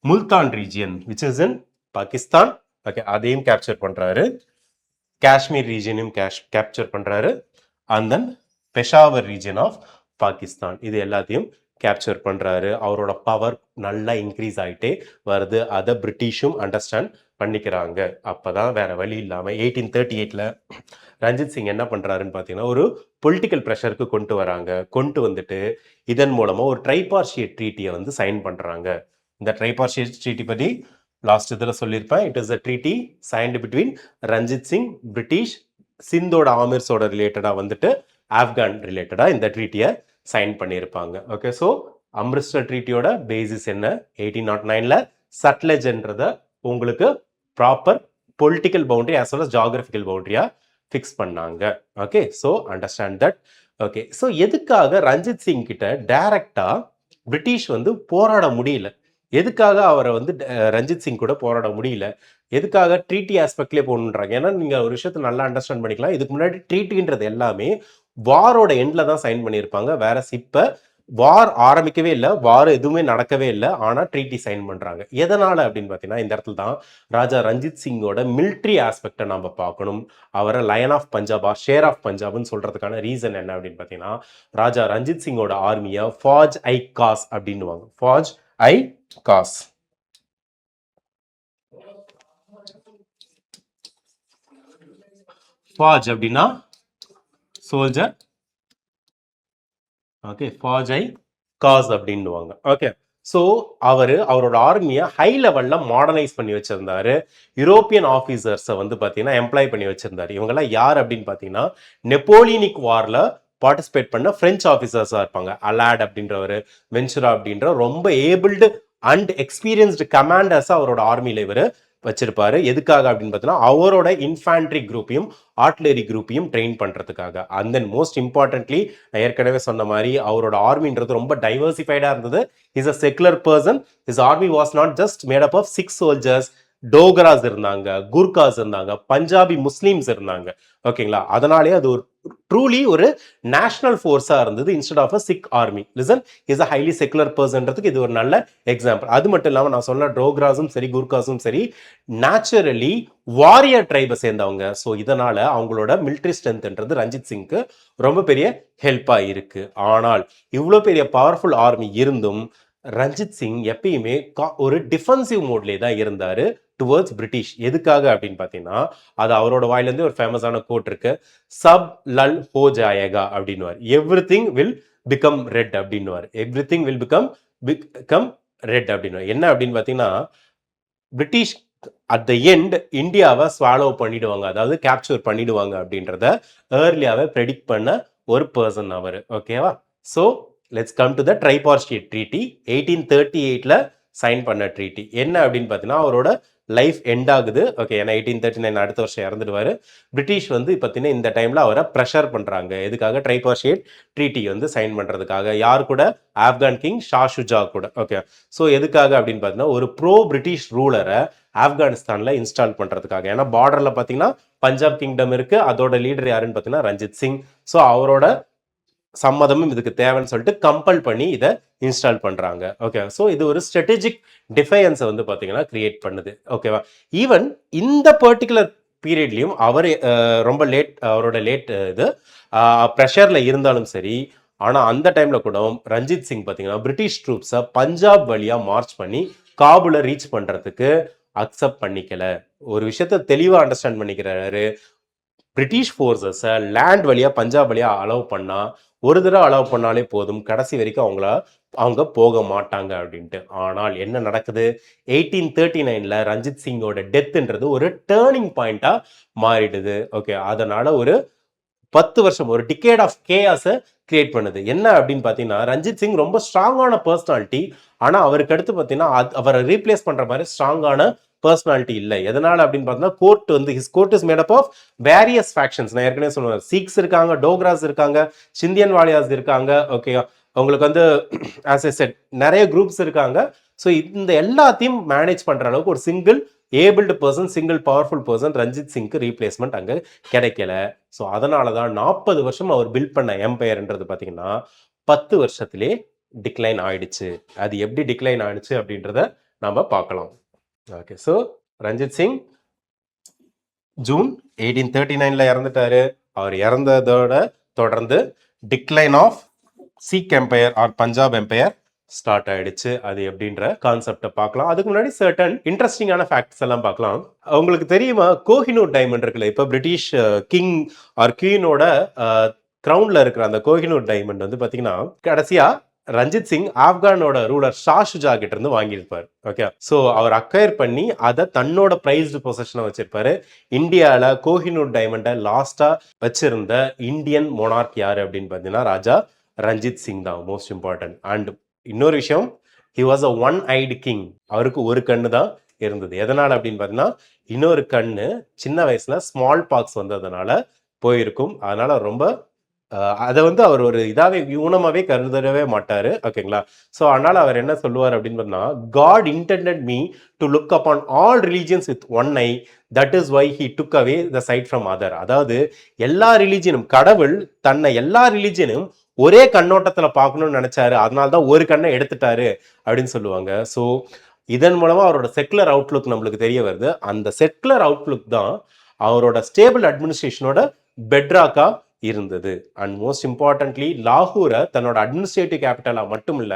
Multan region which is in Pakistan, okay, அதையும் கேப்சர் பண்ணுறாரு. காஷ்மீர் ரீஜியனையும் கேப்சர் பண்ணுறாரு. And then Peshawar region of Pakistan, இது எல்லாத்தையும் கேப்சர் பண்ணுறாரு. அவரோட பவர் நல்லா இன்க்ரீஸ் ஆகிட்டே வருது. அதை பிரிட்டிஷும் அண்டர்ஸ்டாண்ட் பண்ணிக்கிறாங்க. அப்போதான் வேற வழி இல்லாமல் 1838ல் ரஞ்சித் சிங் என்ன பண்ணுறாருன்னு பார்த்தீங்கன்னா ஒரு பொலிட்டிக்கல் ப்ரெஷருக்கு கொண்டு வந்துட்டு இதன் மூலமாக ஒரு ட்ரைபார்ஷியேட் ட்ரீட்டியை வந்து சைன் பண்ணுறாங்க. இந்த ட்ரைபார்ஷியேட் ட்ரீட்டி பற்றி லாஸ்ட் இதில் சொல்லியிருப்பேன். It is a treaty signed between Ranjit Singh, British, சிந்தோட ஆமிர்ஸோட ரிலேட்டடாக வந்துட்டு ஆப்கான் ரிலேட்டடாக இந்த ட்ரீட்டியை சைன் பண்ணியிருப்பாங்க. ஓகே, ஸோ அம்ரிஸ்டர் ட்ரீட்டியோட பேசிஸ் என்ன? 1809ல் சட்லஜ்ன்றத உங்களுக்கு proper political boundary as well as geographical பவுண்டரியா ஃபிக்ஸ் பண்ணாங்க. Okay, so understand that. Okay, so எதுக்காக ரஞ்சித் சிங் கிட்ட டைரக்டா பிரிட்டிஷ் வந்து போராட முடியல? எதுக்காக அவரை வந்து ரஞ்சித் சிங் கூட போராட முடியல? எதுக்காக ட்ரீட்டி ஆஸ்பெக்ட்லேயே போகணுன்றாங்க? ஏன்னா நீங்க ஒரு விஷயத்தை நல்லா அண்டர்ஸ்டாண்ட் பண்ணிக்கலாம். இதுக்கு முன்னாடி ட்ரீட்டின்றது எல்லாமே வாரோட எண்ட்ல தான் சைன் பண்ணியிருப்பாங்க. வேற இப்ப வார் ஆரம்பிக்கவே இல்லை, வார் எதுவுமே நடக்கவே இல்லை, ஆனால் ட்ரீட்டி சைன் பண்ணுறாங்க. எதனால் அப்படின்னு பார்த்தீங்கன்னா இந்த இடத்துல தான் ராஜா ரஞ்சித் சிங்கோட மிலிட்ரி ஆஸ்பெக்டை நம்ம பார்க்கணும். அவரை லயன் ஆஃப் பஞ்சாபா, ஷேர் ஆஃப் பஞ்சாப்னு சொல்கிறதுக்கான ரீசன் என்ன அப்படின்னு பார்த்தீங்கன்னா ராஜா ரஞ்சித் சிங்கோட ஆர்மியை ஃபாஜ் ஐ காஸ் அப்படின்னுவாங்க. ஃபாஜ் ஐ காஸ். ஃபாஜ் அப்படின்னா சோல்ஜர், ஓகே, ஃபாஜ் ஐ காஸ் அப்படின்னுவாங்க. ஓகே, ஸோ அவரோட ஆர்மியை ஹை லெவலில் மாடர்னைஸ் பண்ணி வச்சிருந்தாரு. யூரோப்பியன் ஆஃபீஸர்ஸை வந்து பார்த்தீங்கன்னா எம்ப்ளாய் பண்ணி வச்சிருந்தாரு. இவங்கெல்லாம் யார் அப்படின்னு பார்த்தீங்கன்னா நெப்போலியனிக் வாரில் பார்ட்டிசிபேட் பண்ண பிரெஞ்சு ஆஃபீஸர்ஸாக இருப்பாங்க. அலாட் அப்படின்றவர், வென்ச்சுரா அப்படின்ற ரொம்ப ஏபிள்டு அண்ட் எக்ஸ்பீரியன்ஸ்டு கமாண்டர்ஸாக அவரோட ஆர்மியில் இவர் வச்சிருப்பாரு. எதுக்காக அப்படின்னு பார்த்தீங்கன்னா அவரோட இன்ஃபேண்ட்ரி குரூப்பையும் ஆர்ட்லரி குரூப்பையும் ட்ரெயின் பண்றதுக்காக. அண்ட் தென் மோஸ்ட் இம்பார்ட்டன்ட்லி நான் ஏற்கனவே சொன்ன மாதிரி அவரோட ஆர்மின்றது ரொம்ப டைவர்சிஃபைடா இருந்தது. Is a secular person. His army was not just made up of 6 soldiers. Dogras இருந்தாங்க, குர்காஸ் இருந்தாங்க, பஞ்சாபி முஸ்லீம்ஸ் இருந்தாங்க. ஓகேங்களா, அதனாலே அது ஒரு ட்ரூலி ஒரு நேஷனல் ஃபோர்ஸா இருந்தது instead of a Sikh army. Listen, is a highly secular பர்சன்றதுக்கு இது ஒரு நல்ல எக்ஸாம்பிள். அது மட்டும் இல்லாமல் நான் சொன்ன டோக்ராஸும் சரி, குர்காஸும் சரி நேச்சுரலி வாரியர் ட்ரைபை சேர்ந்தவங்க. ஸோ இதனால அவங்களோட மிலிட்ரி ஸ்ட்ரென்த்ன்றது ரஞ்சித் சிங்க்கு ரொம்ப பெரிய ஹெல்ப்பா இருக்கு. ஆனால் இவ்வளோ பெரிய பவர்ஃபுல் ஆர்மி இருந்தும் ரஞ்சித் சிங் எப்பயுமே ஒரு டிஃபென்சிவ் மோட்லேயே தான் இருந்தாரு டுவர்ட்ஸ் பிரிட்டிஷ். எதுக்காக அப்படின்னு பார்த்தீங்கன்னா அது அவரோட வாயிலேருந்து ஒரு ஃபேமஸான கோட் இருக்கு. சப் லல் ஹோ ஜாயேகா அப்படின்னுவார். Everything will become red அப்படின்னுவார். Everything will become red அப்படின்னுவார். என்ன அப்படின்னு பார்த்தீங்கன்னா பிரிட்டிஷ் அட் த எண்ட் இந்தியாவை ஸ்வாலோ பண்ணிடுவாங்க, அதாவது கேப்சர் பண்ணிடுவாங்க அப்படின்றத ஏர்லியாவே ப்ரெடிக்ட் பண்ண ஒரு பர்சன் அவர். ஓகேவா, so let's come to the tripartite treaty. 1838ல் சைன் பண்ண ட்ரீட்டி என்ன அப்படின்னு பார்த்தீங்கன்னா அவரோட லைஃப் எண்ட் ஆகுது. ஓகே, ஏன்னா 1839 அடுத்த வருஷம் இறந்துடுவார். பிரிட்டிஷ் வந்து பார்த்தீங்கன்னா இந்த டைமில் அவரை ப்ரெஷர் பண்ணுறாங்க. எதுக்காக? ட்ரைபார்ஷியேட் ட்ரீட்டி வந்து சைன் பண்ணுறதுக்காக. யார் கூட? ஆப்கான் கிங் ஷா ஷுஜா கூட. ஓகே, ஸோ எதுக்காக அப்படின்னு பார்த்தீங்கன்னா ஒரு ப்ரோ பிரிட்டிஷ் ரூலரை ஆப்கானிஸ்தானில் இன்ஸ்டால் பண்ணுறதுக்காக. ஏன்னா பார்டரில் பார்த்தீங்கன்னா பஞ்சாப் கிங்டம் இருக்கு, அதோட லீடர் யாருன்னு பார்த்தீங்கன்னா ரஞ்சித் சிங். ஸோ அவரோட சம்மதமும் இதுக்கு தேவைன்னு சொல்லிட்டு கம்பல் பண்ணி இதை இன்ஸ்டால் பண்றாங்க. ஓகே, ஸோ இது ஒரு ஸ்ட்ராட்டஜிக் டிஃபையன்ஸை வந்து பார்த்தீங்கன்னா கிரியேட் பண்ணுது. ஓகேவா? ஈவன் இந்த பர்டிகுலர் பீரியட்லையும் அவர் ரொம்ப லேட், அவரோட லேட் இது ப்ரெஷர்ல இருந்தாலும் சரி, ஆனால் அந்த டைம்ல கூட ரஞ்சித் சிங் பார்த்தீங்கன்னா பிரிட்டிஷ் ட்ரூப்ஸை பஞ்சாப் வழியா மார்ச் பண்ணி காபுலை ரீச் பண்றதுக்கு அக்செப்ட் பண்ணிக்கல. ஒரு விஷயத்த தெளிவாக அண்டர்ஸ்டாண்ட் பண்ணிக்கிறாரு. பிரிட்டிஷ் ஃபோர்ஸஸை லேண்ட் வழியா பஞ்சாப் வழியா அலோவ் பண்ணா, ஒரு தடவை அலோவ் பண்ணாலே போதும், கடைசி வரைக்கும் அவங்க போக மாட்டாங்க அப்படின்ட்டு. ஆனால் என்ன நடக்குது? 1839ல ரஞ்சித் சிங்கோட டெத்துன்றது ஒரு டேர்னிங் பாயிண்டா மாறிடுது. ஓகே, அதனால ஒரு 10 வருஷம், ஒரு டிகேட் ஆஃப் கேஆஸை கிரியேட் பண்ணுது. என்ன அப்படின்னு பார்த்தீங்கன்னா ரஞ்சித் சிங் ரொம்ப ஸ்ட்ராங்கான பர்சனாலிட்டி, ஆனால் அவருக்கு அடுத்து பார்த்தீங்கன்னா அவரை ரீப்ளேஸ் பண்ற மாதிரி ஸ்ட்ராங்கான பர்சனாலிட்டி இல்லை. எதனால அப்படின்னு பார்த்தீங்கன்னா கோர்ட் வந்து his court is made up of various factions. நான் ஏற்கனவே சொல்லுவேன், சீக்ஸ் இருக்காங்க, டோக்ராஸ் இருக்காங்க, சிந்தியன் வாலியாஸ் இருக்காங்க. ஓகே, உங்களுக்கு வந்து ஆஸ் எ செட் நிறைய குரூப்ஸ் இருக்காங்க. ஸோ இந்த எல்லாத்தையும் மேனேஜ் பண்ற அளவுக்கு ஒரு single abled person, single powerful person Ranjit சிங்க்கு ரீப்ளேஸ்மெண்ட் அங்கே கிடைக்கல. ஸோ அதனால தான் 40 வருஷம் அவர் பில்ட் பண்ண எம்பையர்ன்றது பார்த்தீங்கன்னா 10 வருஷத்திலே டிக்ளைன் ஆயிடுச்சு. அது எப்படி டிக்ளைன் ஆயிடுச்சு அப்படின்றத நம்ம பார்க்கலாம். Okay, so Ranjit Singh June 1839ல இறந்துட்டாரு. அவர் இறந்ததோட தொடர்ந்து decline of Sikh empire or Punjab empire start ஆயிடுச்சு. அது எப்படின்ற கான்செப்டை பார்க்கலாம். அதுக்கு முன்னாடி சர்டன் இன்ட்ரெஸ்டிங்கான ஃபேக்ட்ஸ் எல்லாம் பார்க்கலாம். உங்களுக்கு தெரியுமா கோஹினூர் டைமண்ட் இருக்குல்ல, இப்போ பிரிட்டிஷ் கிங் ஆர் குவீனோட கிரவுன்ல இருக்கிற அந்த கோஹினூர் டைமண்ட் வந்து பார்த்தீங்கன்னா கடைசியா ரஞ்சித் சிங் ஆப்கானோட ரூலர் ஷா ஷுஜா கிட்ட இருந்து வாங்கியிருப்பார். ஓகே, ஸோ அவர் அக்வயர் பண்ணி அதை தன்னோட பிரைஸ்டு பொசிஷனை வச்சிருப்பாரு. இந்தியாவில் கோஹினூர் டைமண்டை லாஸ்டா வச்சிருந்த இந்தியன் மொனார்க் யாரு அப்படின்னு பார்த்தீங்கன்னா ராஜா ரஞ்சித் சிங் தான் மோஸ்ட் இம்பார்ட்டன்ட். அண்ட் இன்னொரு விஷயம், he was a one eyed king. அவருக்கு ஒரு கண்ணு தான் இருந்தது. எதனால அப்படின்னு பார்த்தீங்கன்னா இன்னொரு கண்ணு சின்ன வயசுல ஸ்மால் பாக்ஸ் வந்ததுனால போயிருக்கும். அதனால ரொம்ப அதை வந்து அவர் ஒரு இதாவே ஊனமாவே கருதவே மாட்டாரு. ஓகேங்களா? ஸோ அதனால அவர் என்ன சொல்லுவார் அப்படின்னு பார்த்தீங்கன்னா God intended me to look upon all religions with one eye, that is why he took away the side from other. அதாவது எல்லா ரிலீஜியனும், கடவுள் தன்னை எல்லா ரிலீஜியனும் ஒரே கண்ணோட்டத்துல பார்க்கணும்னு நினைச்சாரு, அதனால்தான் ஒரு கண்ணை எடுத்துட்டாரு அப்படின்னு சொல்லுவாங்க. ஸோ இதன் மூலமா அவரோட செக்குலர் அவுட்லுக் நம்மளுக்கு தெரிய வருது. அந்த செக்குலர் அவுட்லுக் தான் அவரோட ஸ்டேபிள் அட்மினிஸ்ட்ரேஷனோட பெட்ராக்கா இருந்தது. அண்ட் மோஸ்ட் இம்பார்ட்டன்ட்லி லாகூரை தன்னோட அட்மினிஸ்ட்ரேட்டிவ் கேபிட்டலா மட்டும் இல்ல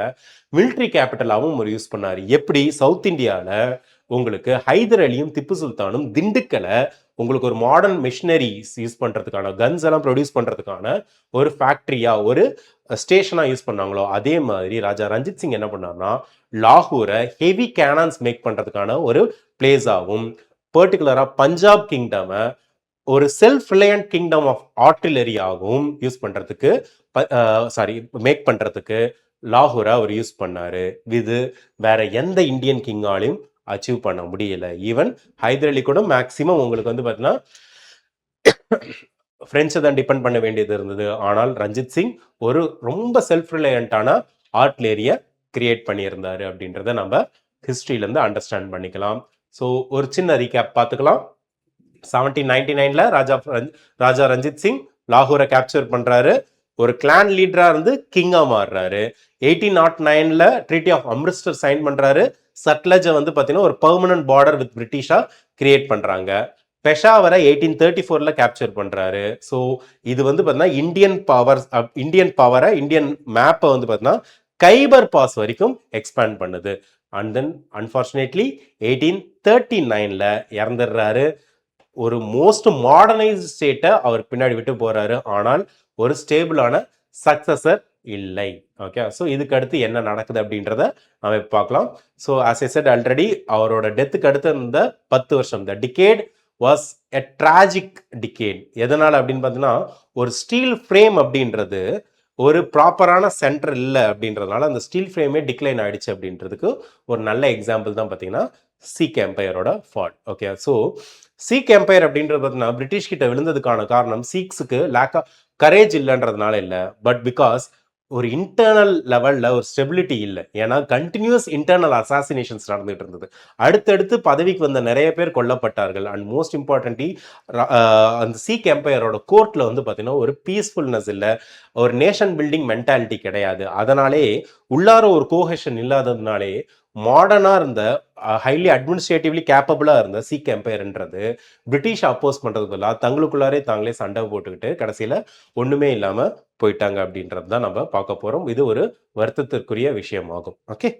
மிலிட்ரி கேபிட்டலாவும் அவர் யூஸ் பண்ணாரு. எப்படி சவுத் இந்தியாவில் உங்களுக்கு ஹைதர் அலியும் திப்பு சுல்தானும் திண்டுக்கலை உங்களுக்கு ஒரு மாடர்ன் மிஷினரிஸ் யூஸ் பண்றதுக்கான, கன்ஸ் எல்லாம் ப்ரொடியூஸ் பண்றதுக்கான ஒரு ஃபேக்டரியா, ஒரு ஸ்டேஷனா யூஸ் பண்ணாங்களோ அதே மாதிரி ராஜா ரஞ்சித் சிங் என்ன பண்ணார்னா லாகூரை ஹெவி கேனான்ஸ் மேக் பண்றதுக்கான ஒரு பிளேஸாகவும், பர்டிகுலரா பஞ்சாப் கிங்டமை ஒரு செல்ஃப் ரிலையன்ட் கிங்டம் ஆஃப் ஆர்டிலரியாகவும் யூஸ் பண்றதுக்கு மேக் பண்றதுக்கு லாகூரை அவர் யூஸ் பண்ணாரு. இது வேற எந்த இந்தியன் கிங்காலையும் அச்சீவ் பண்ண முடியல. ஈவன் ஹைதர் அலி கூட மேக்சிமம் உங்களுக்கு வந்து பார்த்தீங்கன்னா பிரெஞ்சை தான் டிபெண்ட் பண்ண வேண்டியது இருந்தது. ஆனால் ரஞ்சித் சிங் ஒரு ரொம்ப செல்ஃப் ரிலையண்டான ஆர்டிலரியை கிரியேட் பண்ணியிருந்தாரு அப்படின்றத நம்ம ஹிஸ்டரியிலேருந்து அண்டர்ஸ்டாண்ட் பண்ணிக்கலாம். ஸோ ஒரு சின்ன ரீகேப் பார்த்துக்கலாம். 1799ல ராஜா ரஞ்சித் சிங் லாகூரை கேப்சர் பண்றாரு, ஒரு கிளான் லீடரா இருந்து கிங்கா மாறுறாரு. 1809ல ட்ரீட்டி ஆஃப் அம்ரிஸ்டர் சைன் பண்றாரு. சட்லஜை வந்து பாத்தீங்கன்னா ஒரு பெர்மனன்ட் பார்டர் வித் பிரிட்டிஷா கிரியேட் பண்றாங்க. பெஷாவரை 1834ல கேப்சர் பண்றாரு. ஸோ இது வந்து பார்த்தீங்கன்னா இந்தியன் பவரை, இந்தியன் மேப்பை வந்து பார்த்தீங்கன்னா கைபர் பாஸ் வரைக்கும் எக்ஸ்பேண்ட் பண்ணுது. அண்ட் தென் அன்பார்ச்சுனேட்லி 1839ல இறந்துடுறாரு. ஒரு மோஸ்ட் மாடர்னைஸ்ட் ஸ்டேட்டை அவர் பின்னாடி விட்டு போறாரு. ஆனால் ஒரு ஸ்டேபிளான சக்சஸர் இல்லை. ஓகே, ஸோ இதுக்கு அடுத்து என்ன நடக்குது அப்படின்றத நம்ம பார்க்கலாம். So as I said already அவரோட டெத்துக்கு அடுத்து இந்த 10 வருஷம், the decade was a tragic decade. எதனால அப்படின்னு பார்த்தீங்கன்னா ஒரு ஸ்டீல் ஃப்ரேம் அப்படின்றது ஒரு ப்ராப்பரான சென்டர் இல்லை அப்படின்றதுனால அந்த ஸ்டீல் ஃப்ரேமே டிக்ளைன் ஆயிடுச்சு அப்படின்றதுக்கு ஒரு நல்ல எக்ஸாம்பிள் தான் பார்த்தீங்கன்னா சீக் எம்பையரோட fall. Okay, so Sikh empire அப்படின்றது பார்த்தீங்கன்னா பிரிட்டிஷ் கிட்ட விழுந்ததுக்கான காரணம் சீக்ஸுக்கு லேக் ஆஃப் கரேஜ் இல்லைன்றதுனால இல்லை, பட் பிகாஸ் ஒரு இன்டர்னல் லெவலில் ஒரு ஸ்டெபிலிட்டி இல்லை. ஏன்னா கண்டினியூஸ் இன்டர்னல் அசாசினேஷன்ஸ் நடந்துகிட்டு இருந்தது. அடுத்தடுத்து பதவிக்கு வந்த நிறைய பேர் கொல்லப்பட்டார்கள். அண்ட் மோஸ்ட் இம்பார்ட்டன்ட்லி அந்த சீக் எம்பையரோட கோர்ட்டில் வந்து பார்த்தீங்கன்னா ஒரு பீஸ்ஃபுல்னஸ் இல்லை, ஒரு நேஷன் பில்டிங் மென்டாலிட்டி கிடையாது. அதனாலே உள்ளார ஒரு கோஹெஷன் இல்லாததுனாலே மாடர்னாக இருந்த ஹைலி அட்மினிஸ்ட்ரேட்டிவ்லி கேப்பபிளாக இருந்த சீக் எம்பையர்ன்றது பிரிட்டிஷ் அப்போஸ் பண்ணுறதுக்கு பதிலாக தங்களுக்குள்ளாரே தாங்களே சண்டை போட்டுக்கிட்டு கடைசியில் ஒன்றுமே இல்லாமல் போயிட்டாங்க அப்படின்றது தான் நம்ம பார்க்க போகிறோம். இது ஒரு வருத்தத்திற்குரிய விஷயமாகும். Okay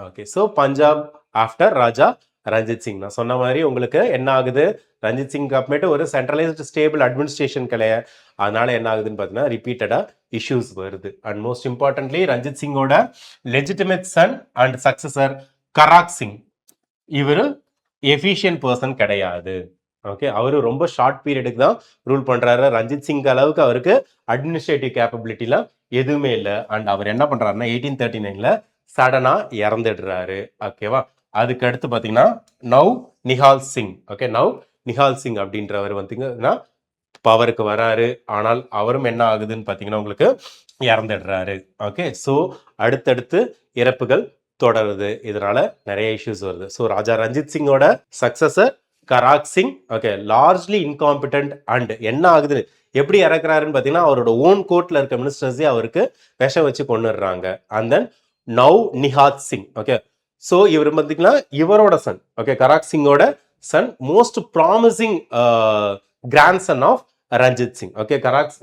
okay so Punjab after Raja Ranjit Singh. நான் சொன்ன மாதிரி உங்களுக்கு என்ன ஆகுது, ரஞ்சித் சிங் அப்புறமேட்டு ஒரு சென்ட்ரலைஸ்டு ஸ்டேபிள் அட்மினிஸ்ட்ரேஷன் கிடையாது. அதனால என்ன ஆகுதுன்னு பார்த்தீங்கன்னா ரிப்பீட்டடாக இஷ்யூஸ் வருது. அண்ட் மோஸ்ட் இம்பார்ட்டன்ட்லி ரஞ்சித் சிங்கோட legitimate son and successor Kharak Singh, இவர் எஃபிஷியன்ட் பர்சன் கிடையாது. ஓகே, அவரு ரொம்ப ஷார்ட் பீரியடுக்கு தான் ரூல் பண்றாரு. ரஞ்சித் சிங் அளவுக்கு அவருக்கு அட்மினிஸ்ட்ரேட்டிவ் கேப்பபிலிட்டிலாம் எதுவுமே இல்லை. அண்ட் அவர் என்ன பண்றாருன்னா 1839ல சடனா இறந்துடுறாரு. ஓகேவா, அதுக்கு அடுத்து பார்த்தீங்கன்னா now Nihal Singh. Okay, now Nihal Singh அப்படின்றவர் பார்த்தீங்கன்னா பவருக்கு வராரு. ஆனால் அவரும் என்ன ஆகுதுன்னு பார்த்தீங்கன்னா உங்களுக்கு இறந்துடுறாரு. ஓகே, ஸோ அடுத்தடுத்து இறப்புகள் தொடருது. இதனால நிறைய இஷ்யூஸ் வருது. ஸோ ராஜா ரஞ்சித் சிங்கோட successor Kharak Singh okay largely incompetent. And என்ன ஆகுது, எப்படி இறக்குறாருன்னு பார்த்தீங்கன்னா அவரோட ஓன் கோர்ட்ல இருக்க மினிஸ்டர்ஸே அவருக்கு விஷம் வச்சு கொண்டுடுறாங்க. And then Nau Nihal Singh. Okay, so இவர் பார்த்தீங்கன்னா இவரோட சன், ஓகே கராக் சிங்கோட son, most promising grandson of Ranjit Singh. Okay, Kharak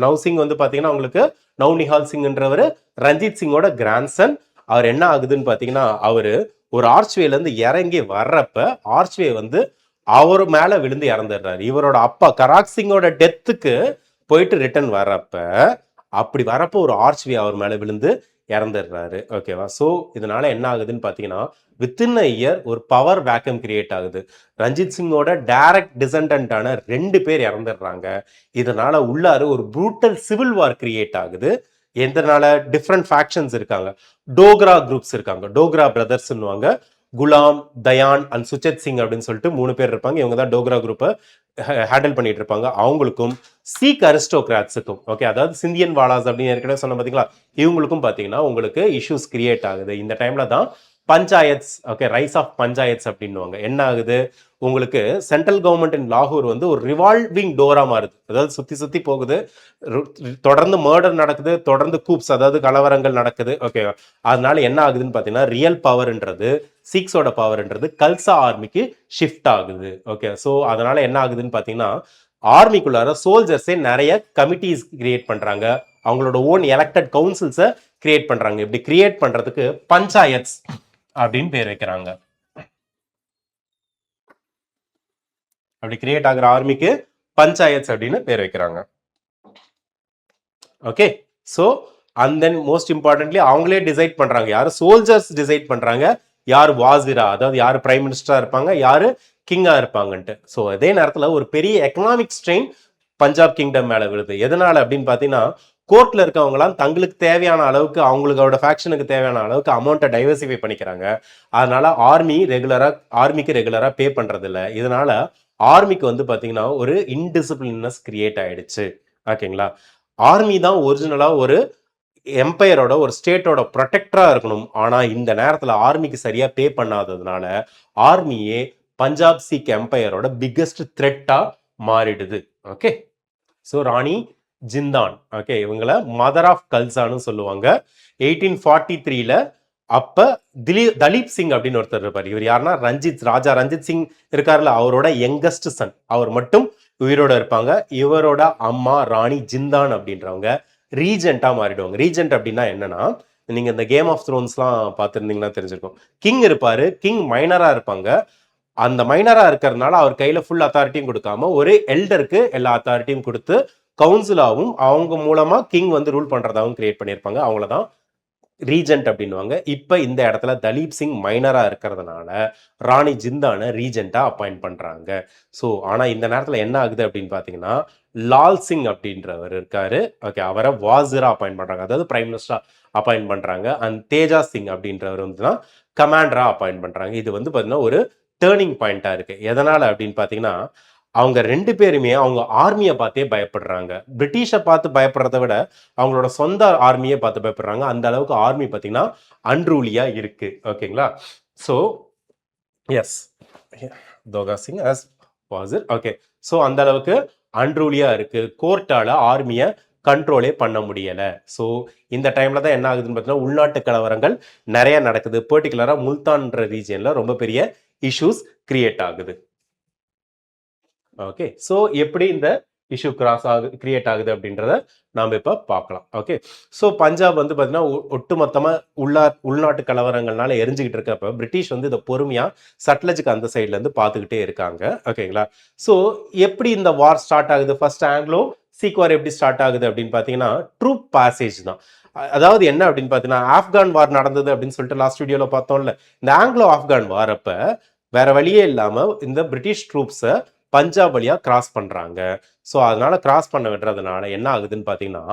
Nau Singh வந்து பார்த்தீங்கன்னா உங்களுக்கு நவ் நிஹால் சிங்ன்றவர் ரஞ்சித் சிங்கோட கிராண்ட் சன். அவர் என்ன ஆகுதுன்னு பார்த்தீங்கன்னா அவரு ஒரு ஆர்ச்வேலேருந்து இறங்கி வர்றப்ப ஆர்ச்வே வந்து அவர் மேல விழுந்து இறந்துடுறாரு. இவரோட அப்பா கராக் சிங்கோட டெத்துக்கு போயிட்டு ரிட்டர்ன் வர்றப்ப அப்படி வரப்போ ஒரு ஆர்ச்வே அவர் மேல விழுந்து இறந்துடுறாரு. ஓகேவா, ஸோ இதனால என்ன ஆகுதுன்னு பார்த்தீங்கன்னா வித்தின் அ இயர் ஒரு பவர் வேக்கம் கிரியேட் ஆகுது. ரஞ்சித் சிங்கோட டைரக்ட் டிசெண்டன்டான 2 பேர் இறந்துடுறாங்க. இதனால உள்ளாரு ஒரு ப்ரூட்டல் சிவில் வார் கிரியேட் ஆகுது. எந்தனால டிஃப்ரெண்ட் ஃபேக்ஷன்ஸ் இருக்காங்க, டோக்ரா குரூப்ஸ் இருக்காங்க, டோக்ரா பிரதர்ஸ்ன்னுவாங்க, குலாம் தயான் அண்ட் சுச்சத் சிங் அப்படின்னு சொல்லிட்டு 3 பேர் இருப்பாங்க. இவங்க தான் டோக்ரா குரூப்பை ஹேண்டில் பண்ணிட்டு இருப்பாங்க. அவங்களுக்கும் சீக் அரிஸ்டோகிராட்ஸுக்கும் ஓகே அதாவது சிந்தியன் வாலாஸ் அப்படின்னு ஏற்கனவே சொன்ன பார்த்தீங்களா, இவங்களுக்கும் பார்த்தீங்கன்னா உங்களுக்கு இஷ்யூஸ் கிரியேட் ஆகுது. இந்த டைம்ல தான் panchayats okay rise of panchayats அப்படின்னுவாங்க. என்ன ஆகுது, உங்களுக்கு சென்ட்ரல் கவர்மெண்ட் இன் லாகூர் வந்து ஒரு ரிவால்விங் டோரா மாறுது. அதாவது சுத்தி சுத்தி போகுது, தொடர்ந்து மர்டர் நடக்குது, தொடர்ந்து கூப்ஸ் அதாவது கலவரங்கள் நடக்குது. ஓகே, அதனால என்ன ஆகுதுன்னு பார்த்தீங்கன்னா ரியல் பவர்ன்றது சீக்ஸோட பவர்ன்றது கல்சா ஆர்மிக்கு ஷிஃப்ட் ஆகுது. ஓகே, ஸோ அதனால என்ன ஆகுதுன்னு பார்த்தீங்கன்னா ஆர்மிக்குள்ளார சோல்ஜர்ஸே நிறைய கமிட்டிஸ் கிரியேட் பண்றாங்க, அவங்களோட ஓன் எலெக்டட் கவுன்சில்ஸை கிரியேட் பண்றாங்க. இப்படி கிரியேட் பண்றதுக்கு பஞ்சாயத்ஸ் அப்படின்னு பேர் வைக்கிறாங்க. அப்படி கிரியேட் ஆகிற ஆர்மிக்கு பஞ்சாயத்ஸ் அப்படின்னு பேர் வைக்கிறாங்க. Okay, so and then most importantly அவங்களே டிசைட் பண்றாங்க, யாரு சோல்ஜர்ஸ் டிசைட் பண்றாங்க யார் வாசிரா அதாவது யார் பிரைம் மினிஸ்டரா இருப்பாங்க, யாரு கிங்கா இருப்பாங்கன்ட்டு. ஸோ அதே நேரத்தில் ஒரு பெரிய எக்கனாமிக் ஸ்ட்ரெயின் பஞ்சாப் கிங்டம் மேல விழுது. எதனால அப்படின்னு பார்த்தீங்கன்னா கோர்ட்ல இருக்கவங்களாம் தங்களுக்கு தேவையான அளவுக்கு அவங்களோட ஃபேக்ஷனுக்கு தேவையான அளவுக்கு அமௌண்ட்டை டைவர்சிஃபை பண்ணிக்கிறாங்க. அதனால ஆர்மிக்கு ரெகுலரா பே பண்றது இல்லை. இதனால ஆர்மிக்கு வந்து பார்த்தீங்கன்னா ஒரு இன்டிசிப்ளினஸ் கிரியேட் ஆயிடுச்சு. ஓகேங்களா, ஆர்மி தான் ஒரிஜினலா ஒரு எம்பையரோட ஒரு ஸ்டேட்டோட ப்ரொடெக்டரா இருக்கணும். ஆனா இந்த நேரத்தில் ஆர்மிக்கு சரியா பே பண்ணாததுனால ஆர்மியே பஞ்சாப் சீக் எம்பையரோட பிக்கஸ்ட் த்ரெட்டா மாறிடுது. ஓகே, ஸோ ராணி ஜிந்தான் ஓகே இவங்களை மதர் ஆஃப் கல்சான்னு சொல்லுவாங்க. 1843ல அப்ப தலீப் சிங் அப்படின்னு ஒருத்தர் இருப்பார். இவர் யாருன்னா ராஜா ரஞ்சித் சிங் இருக்காருல்ல அவரோட யங்கஸ்ட் சன், அவர் மட்டும் உயிரோட இருப்பாங்க. இவரோட அம்மா ராணி ஜிந்தான் அப்படின்றவங்க ரீஜெண்டா மாறிடுவாங்க. ரீஜென்ட் அப்படின்னா என்னன்னா நீங்க இந்த கேம் ஆஃப் த்ரோன்ஸ்லாம் பார்த்துருந்தீங்கன்னா தெரிஞ்சிருக்கும். கிங் இருப்பாரு, கிங் மைனரா இருப்பாங்க. அந்த மைனரா இருக்கிறதுனால அவர் கையில ஃபுல் அத்தாரிட்டியும் கொடுக்காம ஒரு எல்டருக்கு எல்லா அத்தாரிட்டியும் கொடுத்து கவுன்சிலாவும் அவங்க மூலமா கிங் வந்து ரூல் பண்றதாகவும் கிரியேட் பண்ணியிருப்பாங்க. அவங்களதான் ரீஜென்ட் அப்படின்வாங்க. இப்போ இந்த இடத்துல தலீப் சிங் மைனராக இருக்கிறதுனால ராணி ஜிந்தானை ரீஜெண்டாக அப்பாயிண்ட் பண்ணுறாங்க. ஸோ ஆனால் இந்த நேரத்தில் என்ன ஆகுது அப்படின்னு பார்த்தீங்கன்னா, லால் சிங் அப்படின்றவர் இருக்காரு. ஓகே, அவரை வாசிரா அப்பாயிண்ட் பண்ணுறாங்க, அதாவது பிரைம் மினிஸ்டரா அப்பாயிண்ட் பண்ணுறாங்க. அண்ட் தேஜா சிங் அப்படின்றவர் வந்து தான் கமாண்டரா அப்பாயிண்ட் பண்ணுறாங்க. இது வந்து பார்த்தீங்கன்னா ஒரு டேர்னிங் பாயிண்டாக இருக்குது. எதனால் அப்படின்னு பார்த்தீங்கன்னா, அவங்க 2 பேருமே அவங்க ஆர்மியை பார்த்தே பயப்படுறாங்க. பிரிட்டிஷை பார்த்து பயப்படுறத விட அவங்களோட சொந்த ஆர்மியை பார்த்து பயப்படுறாங்க. அந்த அளவுக்கு ஆர்மி பார்த்தீங்கன்னா அன்ரூலியா இருக்கு. ஓகேங்களா? ஸோ எஸ், தோகா Singh as wazir. Okay, so அந்த அளவுக்கு அன்ரூலியா இருக்கு. கோர்ட்டால ஆர்மியை கண்ட்ரோலே பண்ண முடியல. ஸோ இந்த டைம்ல தான் என்ன ஆகுதுன்னு பார்த்தீங்கன்னா உள்நாட்டு கலவரங்கள் நிறைய நடக்குது. பர்டிகுலரா முல்தான்ற ரீஜியன்ல ரொம்ப பெரிய இஷ்யூஸ் கிரியேட் ஆகுது. ஓகே, ஸோ எப்படி இந்த இஷ்யூ கிரியேட் ஆகுது அப்படின்றத நாம் இப்போ பார்க்கலாம். ஓகே, ஸோ பஞ்சாப் வந்து பார்த்தீங்கன்னா ஒட்டுமொத்தமாக உள்நாட்டு கலவரங்கள்னால எரிஞ்சுக்கிட்டு இருக்கப்ப பிரிட்டிஷ் வந்து இதை பொறுமையாக சட்லஜுக்கு அந்த சைட்லேருந்து பார்த்துக்கிட்டே இருக்காங்க. ஓகேங்களா? ஸோ எப்படி இந்த வார் ஸ்டார்ட் ஆகுது? ஃபர்ஸ்ட் ஆங்கிலோ சீக் வார் எப்படி ஸ்டார்ட் ஆகுது அப்படின்னு பார்த்தீங்கன்னா ட்ரூப் பாசேஜ் தான். அதாவது என்ன அப்படின்னு பார்த்தீங்கன்னா, ஆப்கான் வார் நடந்தது அப்படின்னு சொல்லிட்டு லாஸ்ட் வீடியோவில் பார்த்தோம்ல. இந்த ஆங்கிலோ ஆப்கான் வார் அப்போ வேற வழியே இல்லாமல் இந்த பிரிட்டிஷ் ட்ரூப்ஸை பஞ்சாப் வழியாக கிராஸ் பண்ணுறாங்க. ஸோ அதனால கிராஸ் பண்ண விடுறதுனால என்ன ஆகுதுன்னு பார்த்தீங்கன்னா,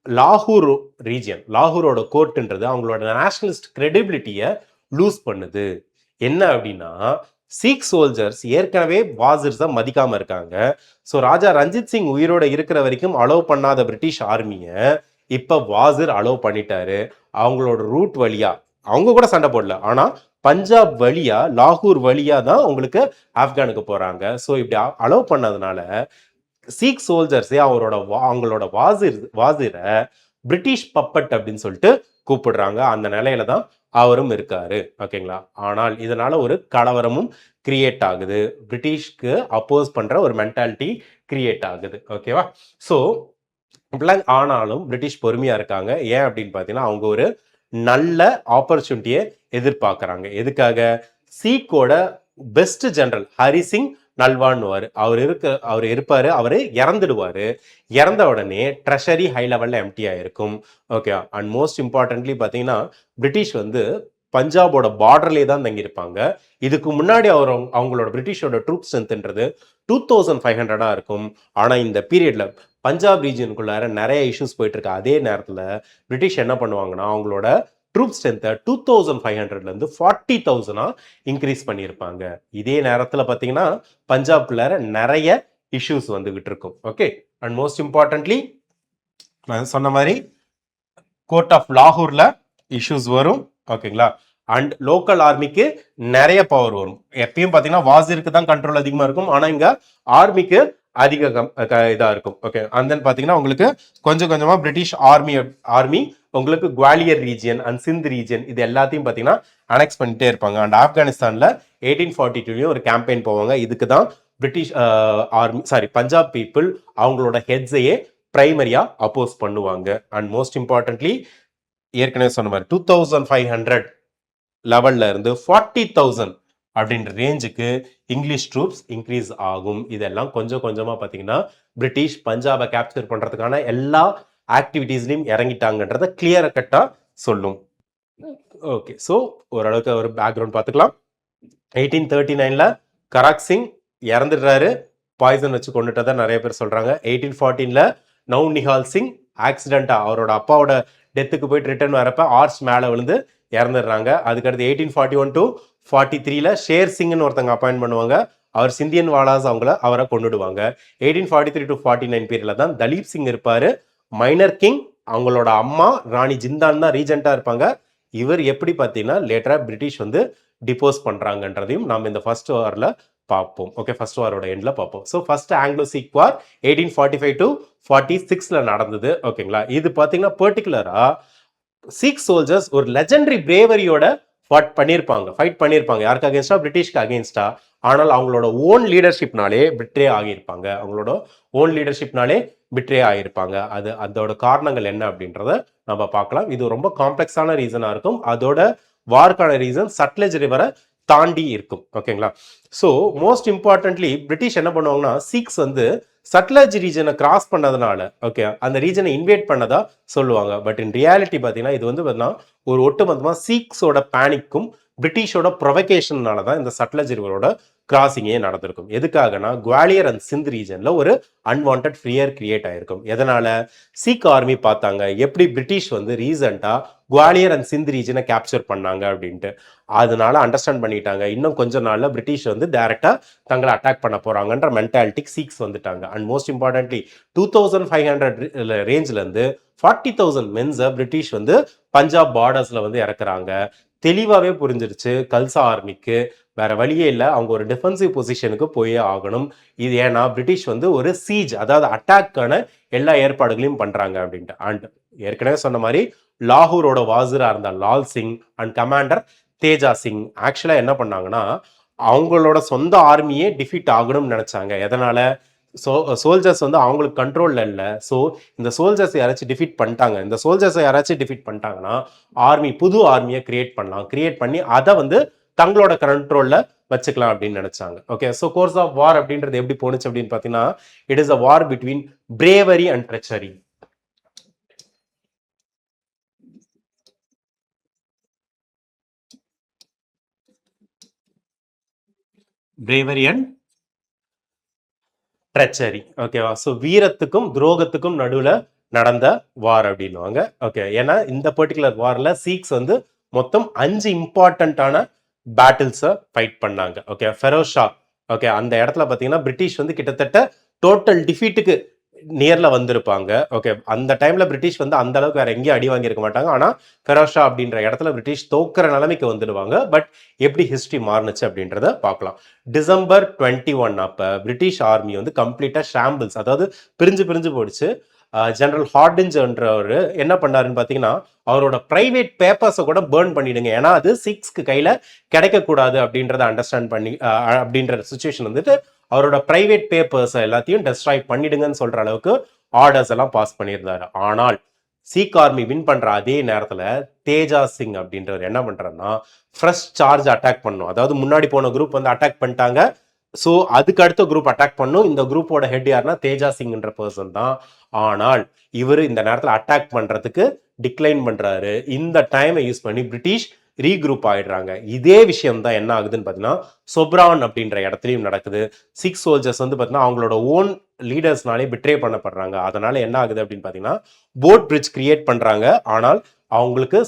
லாகூர் ரீஜியன், லாகூரோட கோர்ட்டுன்றது அவங்களோட நேஷனலிஸ்ட் கிரெடிபிலிட்டியை லூஸ் பண்ணுது. என்ன அப்படின்னா, சீக் சோல்ஜர்ஸ் ஏற்கனவே வாசிர்ஸை மதிக்காம இருக்காங்க. ஸோ ராஜா ரஞ்சித் சிங் உயிரோட இருக்கிற வரைக்கும் அலோவ் பண்ணாத பிரிட்டிஷ் ஆர்மியை இப்போ வாசிர் அலோவ் பண்ணிட்டாரு. அவங்களோட ரூட் வழியா அவங்க கூட சண்டை போடல, ஆனால் பஞ்சாப் வழியா லாகூர் வழியா தான் உங்களுக்கு ஆப்கானுக்கு போறாங்க. ஸோ இப்படி அலோவ் பண்ணதுனால சீக் சோல்ஜர்ஸே அவங்களோட வாசிரை பிரிட்டிஷ் பப்பட் அப்படின்னு சொல்லிட்டு கூப்பிடுறாங்க. அந்த நிலையில தான் அவரும் இருக்காரு. ஓகேங்களா? ஆனால் இதனால ஒரு கலவரமும் கிரியேட் ஆகுது. பிரிட்டிஷ்க்கு அப்போஸ் பண்ற ஒரு மென்டாலிட்டி கிரியேட் ஆகுது. ஓகேவா? ஸோ ஆனாலும் பிரிட்டிஷ் பொறுமையா இருக்காங்க. ஏன் அப்படின்னு பார்த்தீங்கன்னா, அவங்க ஒரு நல்ல ஆப்பர்ச்சுனிட்டியை எதிர்பார்க்குறாங்க. எதுக்காக? சீக்கோட பெஸ்ட் ஜெனரல் ஹரி சிங் நல்வான்னுவார். அவர் இருப்பாரு, அவர் இறந்துடுவார். இறந்த உடனே ட்ரெஷரி ஹை லெவலில் எம்டி ஆயிருக்கும். ஓகே, அண்ட் மோஸ்ட் இம்பார்ட்டன்ட்லி பார்த்தீங்கன்னா, பிரிட்டிஷ் வந்து பஞ்சாபோட பார்டர்லேயே தான் தங்கியிருப்பாங்க. இதுக்கு முன்னாடி அவங்களோட பிரிட்டிஷோட ட்ரூப் ஸ்ட்ரென்த்ன்றது 2500 இருக்கும். ஆனால் இந்த பீரியட்ல பஞ்சாப் ரீஜனுக்குள்ளார நிறைய இஷ்யூஸ் போயிட்டு இருக்கு. அதே நேரத்தில் பிரிட்டிஷ் என்ன பண்ணுவாங்கன்னா, அவங்களோட ட்ரூப் ஸ்ட்ரென்த்தை 2500லேருந்து 40,000 இன்க்ரீஸ் பண்ணியிருப்பாங்க. இதே நேரத்தில் பார்த்தீங்கன்னா பஞ்சாப்குள்ளார நிறைய இஷ்யூஸ் வந்துகிட்டு இருக்கும். ஓகே, அண்ட் மோஸ்ட் இம்பார்ட்டன்ட்லி நான் சொன்ன மாதிரி கோர்ட் ஆஃப் லாகூர்ல இஷ்யூஸ் வரும். ஓகேங்களா? அண்ட் லோக்கல் ஆர்மிக்கு நிறைய பவர் வரும். எப்பயும் பார்த்தீங்கன்னா வாசிருக்கு தான் கண்ட்ரோல் அதிகமாக இருக்கும், ஆனால் இங்கே ஆர்மிக்கு அதிக இதாக இருக்கும். ஓகே, அண்ட் தென் பார்த்தீங்கன்னா உங்களுக்கு கொஞ்சம் கொஞ்சமாக பிரிட்டிஷ் ஆர்மி உங்களுக்கு Gwalior region and Sindh region இது எல்லாத்தையும் பார்த்தீங்கன்னா அனெக்ஸ் பண்ணிட்டே இருப்பாங்க. அண்ட் ஆப்கானிஸ்தானில் 1842 ஒரு கேம்பெயின் போவாங்க. இதுக்கு தான் பிரிட்டிஷ் பஞ்சாப் பீப்புள் அவங்களோட ஹெட்ஸையே பிரைமரியா அப்போஸ் பண்ணுவாங்க. அண்ட் மோஸ்ட் இம்பார்ட்டன்ட்லி ஏற்கனவே சொன்ன மாதிரி 2500 லெவல்ல இருந்து 40,000 அப்படின்ற ரேஞ்சுக்கு இங்கிலீஷ் ட்ரூப்ஸ் இன்க்ரீஸ் ஆகும். இதெல்லாம் கொஞ்சம் கொஞ்சமா பார்த்தீங்கன்னா பிரிட்டிஷ் பஞ்சாபை கேப்சர் பண்றதுக்கான எல்லா ஆக்டிவிட்டீஸ்லையும் இறங்கிட்டாங்கன்றத கிளியர் கட்டா சொல்லும். ஓகே, ஸோ ஓரளவுக்கு ஒரு பேக்ரவுண்ட் பார்த்துக்கலாம். 1839ல கராக் சிங் இறந்துடுறாரு, பாய்சன் வச்சு கொண்டுட்டதா நிறைய பேர் சொல்றாங்க. 1814ல நவ் நிஹால் சிங் ஆக்சிடென்டா அவரோட அப்பாவோட டெத்துக்கு போயிட்டு ரிட்டர்ன் வரப்ப ஆர்ச் மேலே விழுந்து இறந்துடுறாங்க. அதுக்கடுத்து 1841 to 43ல ஷேர் சிங்னு ஒருத்தங்க அப்பாயிண்ட் பண்ணுவாங்க. அவர் சிந்தியன் வாலாஸ் அவரை கொண்டுடுவாங்க. 1843 to 49 பீரியட்ல தான் தலீப் சிங் இருப்பாரு. மைனர் கிங் அவங்களோட அம்மா ராணி ஜிந்தான் தான் ரீஜெண்டா இருப்பாங்க. இவர் எப்படி பார்த்தீங்கன்னா லேட்டரா பிரிட்டிஷ் வந்து டிபோஸ் பண்றாங்கன்றதையும் நாம் இந்த ஃபர்ஸ்ட் வார்ல பார்ப்போம். ஓகே, ஃபர்ஸ்ட் வாரோட எண்ட்ல பார்ப்போம். So first Anglo Sikh war 1845 to 46ல நடந்தது. ஓகேங்களா? இது பார்த்தீங்கன்னா பர்டிகுலரா சீக் சோல்ஜர்ஸ் ஒரு லெஜெண்டரி பிரேவரியோட ஃபைட் பண்ணியிருப்பாங்க. யாருக்கு அகேன்ஸ்டா? பிரிட்டிஷ்க்கு அகேன்ஸ்டா. ஆனால் அவங்களோட ஓன் லீடர்ஷிப்னாலே பிட்ரே ஆகியிருப்பாங்க. அதோட காரணங்கள் என்ன அப்படின்றத நம்ம பார்க்கலாம். இது ரொம்ப காம்ப்ளெக்ஸான ரீசனா இருக்கும். அதோட வார்க்கான ரீசன் சட்லெஜ் ரிவரை தாண்டி இருக்கும். ஓகேங்களா? ஸோ மோஸ்ட் இம்பார்ட்டன்ட்லி பிரிட்டிஷ் என்ன பண்ணுவாங்கன்னா, சீக்ஸ் வந்து சட்லஜ் ரீஜனை கிராஸ் பண்ணதுனால, ஓகே, அந்த ரீஜனை இன்வேட் பண்ணதா சொல்லுவாங்க. பட் இன் ரியாலிட்டி பார்த்தீங்கன்னா, இது வந்து பார்த்தீங்கன்னா ஒரு ஒட்டுமொத்தமாக சீக்ஸோட பேனிக்கும் பிரிட்டிஷோட ப்ரொவகேஷனால தான் இந்த சட்லஜ் ரிவரோட கிராசிங்கே நடந்திருக்கும். எதுக்காகனா, குவாலியர் அண்ட் சிந்த் ரீஜன்ல ஒரு அன்வான்ட் ஃபியர் கிரியேட் ஆயிருக்கும். எதனால? சீக் ஆர்மி பார்த்தாங்க எப்படி பிரிட்டிஷ் வந்து ரீசெண்டா குவாலியர் அண்ட் சிந்த் ரீஜனை கேப்சர் பண்ணாங்க அப்படின்ட்டு. அதனால அண்டர்ஸ்டாண்ட் பண்ணிட்டாங்க, இன்னும் கொஞ்ச நாள்ல பிரிட்டிஷ் வந்து டைரக்டா தங்களை அட்டாக் பண்ண போறாங்கன்ற மென்டாலிட்டிக்கு சீக்ஸ் வந்துட்டாங்க. அண்ட் மோஸ்ட் இம்பார்ட்டன்ட்லி 2500 ரேஞ்ச்ல இருந்து 40,000 மென்ஸை பிரிட்டிஷ் வந்து பஞ்சாப் பார்டர்ஸ்ல வந்து இறக்குறாங்க. தெளிவாகவே புரிஞ்சிருச்சு கல்சா ஆர்மிக்கு, வேற வழியே இல்லை, அவங்க ஒரு டிஃபென்சிவ் பொசிஷனுக்கு போயே ஆகணும். இது ஏன்னா பிரிட்டிஷ் வந்து ஒரு சீஜ், அதாவது அட்டாக்கான எல்லா ஏற்பாடுகளையும் பண்றாங்க அப்படின்ட்டு. அண்ட் ஏற்கனவே சொன்ன மாதிரி லாகூரோட வாசிரா இருந்த லால் சிங் அண்ட் கமாண்டர் தேஜா சிங் ஆக்சுவலா என்ன பண்ணாங்கன்னா, அவங்களோட சொந்த ஆர்மியே டிஃபீட் ஆகணும்னு நினைச்சாங்க. எதனால? சோல்ஜர்ஸ் வந்து அவங்களுக்கு கண்ட்ரோல்ல இல்லை. ஸோ இந்த சோல்ஜர்ஸ் யாராச்சும் டிஃபீட் பண்ணிட்டாங்க, இந்த சோல்ஜர்ஸை யாராச்சும் டிஃபீட் பண்ணிட்டாங்கன்னா புது ஆர்மியை கிரியேட் பண்ணலாம். கிரியேட் பண்ணி அதை வந்து தங்களோட கண்ட்ரோல்ல வச்சுக்கலாம் அப்படின்னு நினைச்சாங்க. Okay, so course of war அப்படின்றது எப்படி போனுச்சு அப்படின்னு பார்த்தீங்கன்னா, it is a war between bravery and treachery. Bravery and treachery. ஓகேவா? ஸோ வீரத்துக்கும் துரோகத்துக்கும் நடுவில் நடந்த வார் அப்படின்வாங்க. ஓகே, ஏன்னா இந்த பர்டிகுலர் வார்ல சீக்ஸ் வந்து மொத்தம் 5 இம்பார்ட்டன்டான பேட்டில்ஸை ஃபைட் பண்ணாங்க. ஓகே, ஃபெரோஷா, ஓகே, அந்த இடத்துல பார்த்தீங்கன்னா பிரிட்டிஷ் வந்து கிட்டத்தட்ட டோட்டல் டிஃபீட்டுக்கு நியர்ல வந்திருப்பாங்க. ஓகே, அந்த டைம்ல பிரிட்டிஷ் வந்து அந்த அளவுக்கு வேற எங்கேயும் அடி வாங்கியிருக்க மாட்டாங்க. ஆனா ஃபெரோஷா அப்படின்ற இடத்துல பிரிட்டிஷ் தோக்குற நிலைமைக்கு வந்துடுவாங்க. பட் எப்படி ஹிஸ்டரி மாறுனுச்சு அப்படின்றத பார்க்கலாம். டிசம்பர் 21 அப்ப பிரிட்டிஷ் ஆர்மி வந்து கம்ப்ளீட்டா ஷாம்பிள்ஸ், அதாவது பிரிஞ்சு பிரிஞ்சு போயிடுச்சு. ஜெனரல் ஹார்டின்ஜ்ன்றவர் என்ன பண்ணாருன்னு பார்த்தீங்கன்னா, அவரோட பிரைவேட் பேப்பர்ஸை கூட பேர்ன் பண்ணிடுங்க, ஏன்னா அது சிக்ஸ்க்கு கையில கிடைக்கக்கூடாது அப்படின்றத அண்டர்ஸ்டாண்ட் பண்ணி அப்படின்ற சுச்சுவேஷன் வந்துட்டு அவரோட பிரைவேட் பேப்பர்ஸ் எல்லாத்தையும் டெஸ்ட்ராய் பண்ணிடுங்கன்னு சொல்ற அளவுக்கு ஆர்டர்ஸ் எல்லாம் பாஸ் பண்ணியிருந்தாரு. ஆனால் சீக் ஆர்மி வின் பண்ற அதே நேரத்துல தேஜா சிங் அப்படின்றவர் என்ன பண்றாருன்னா, ஃப்ரெஷ் சார்ஜ் அட்டாக் பண்ணும். அதாவது முன்னாடி போன குரூப் வந்து அட்டாக் பண்ணிட்டாங்க, ஸோ அதுக்கு அடுத்த குரூப் அட்டாக் பண்ணும். இந்த குரூப்போட ஹெட் யாருன்னா தேஜா சிங்ன்ற பர்சன் தான். ஆனால் இவர் இந்த நேரத்தில் அட்டாக் பண்றதுக்கு டிக்ளைன் பண்றாரு. இந்த டைமை யூஸ் பண்ணி பிரிட்டிஷ் ரீக்ரூப் ஆயிடுறாங்க. இதே விஷயம் தான் என்ன ஆகுதுன்னு பார்த்தீங்கன்னா சொப்ரான் அப்படின்ற இடத்துலையும் நடக்குது. சிக்ஸ் சோல்ஜர்ஸ் வந்து பார்த்தீங்கன்னா அவங்களோட ஓன் லீடர்ஸ்னாலே பிட்ரே பண்ணப்படுறாங்க. அதனால என்ன ஆகுது அப்படின்னு பார்த்தீங்கன்னா போட் பிரிட்ஜ் கிரியேட் பண்றாங்க. ஆனால் அவங்களுக்கு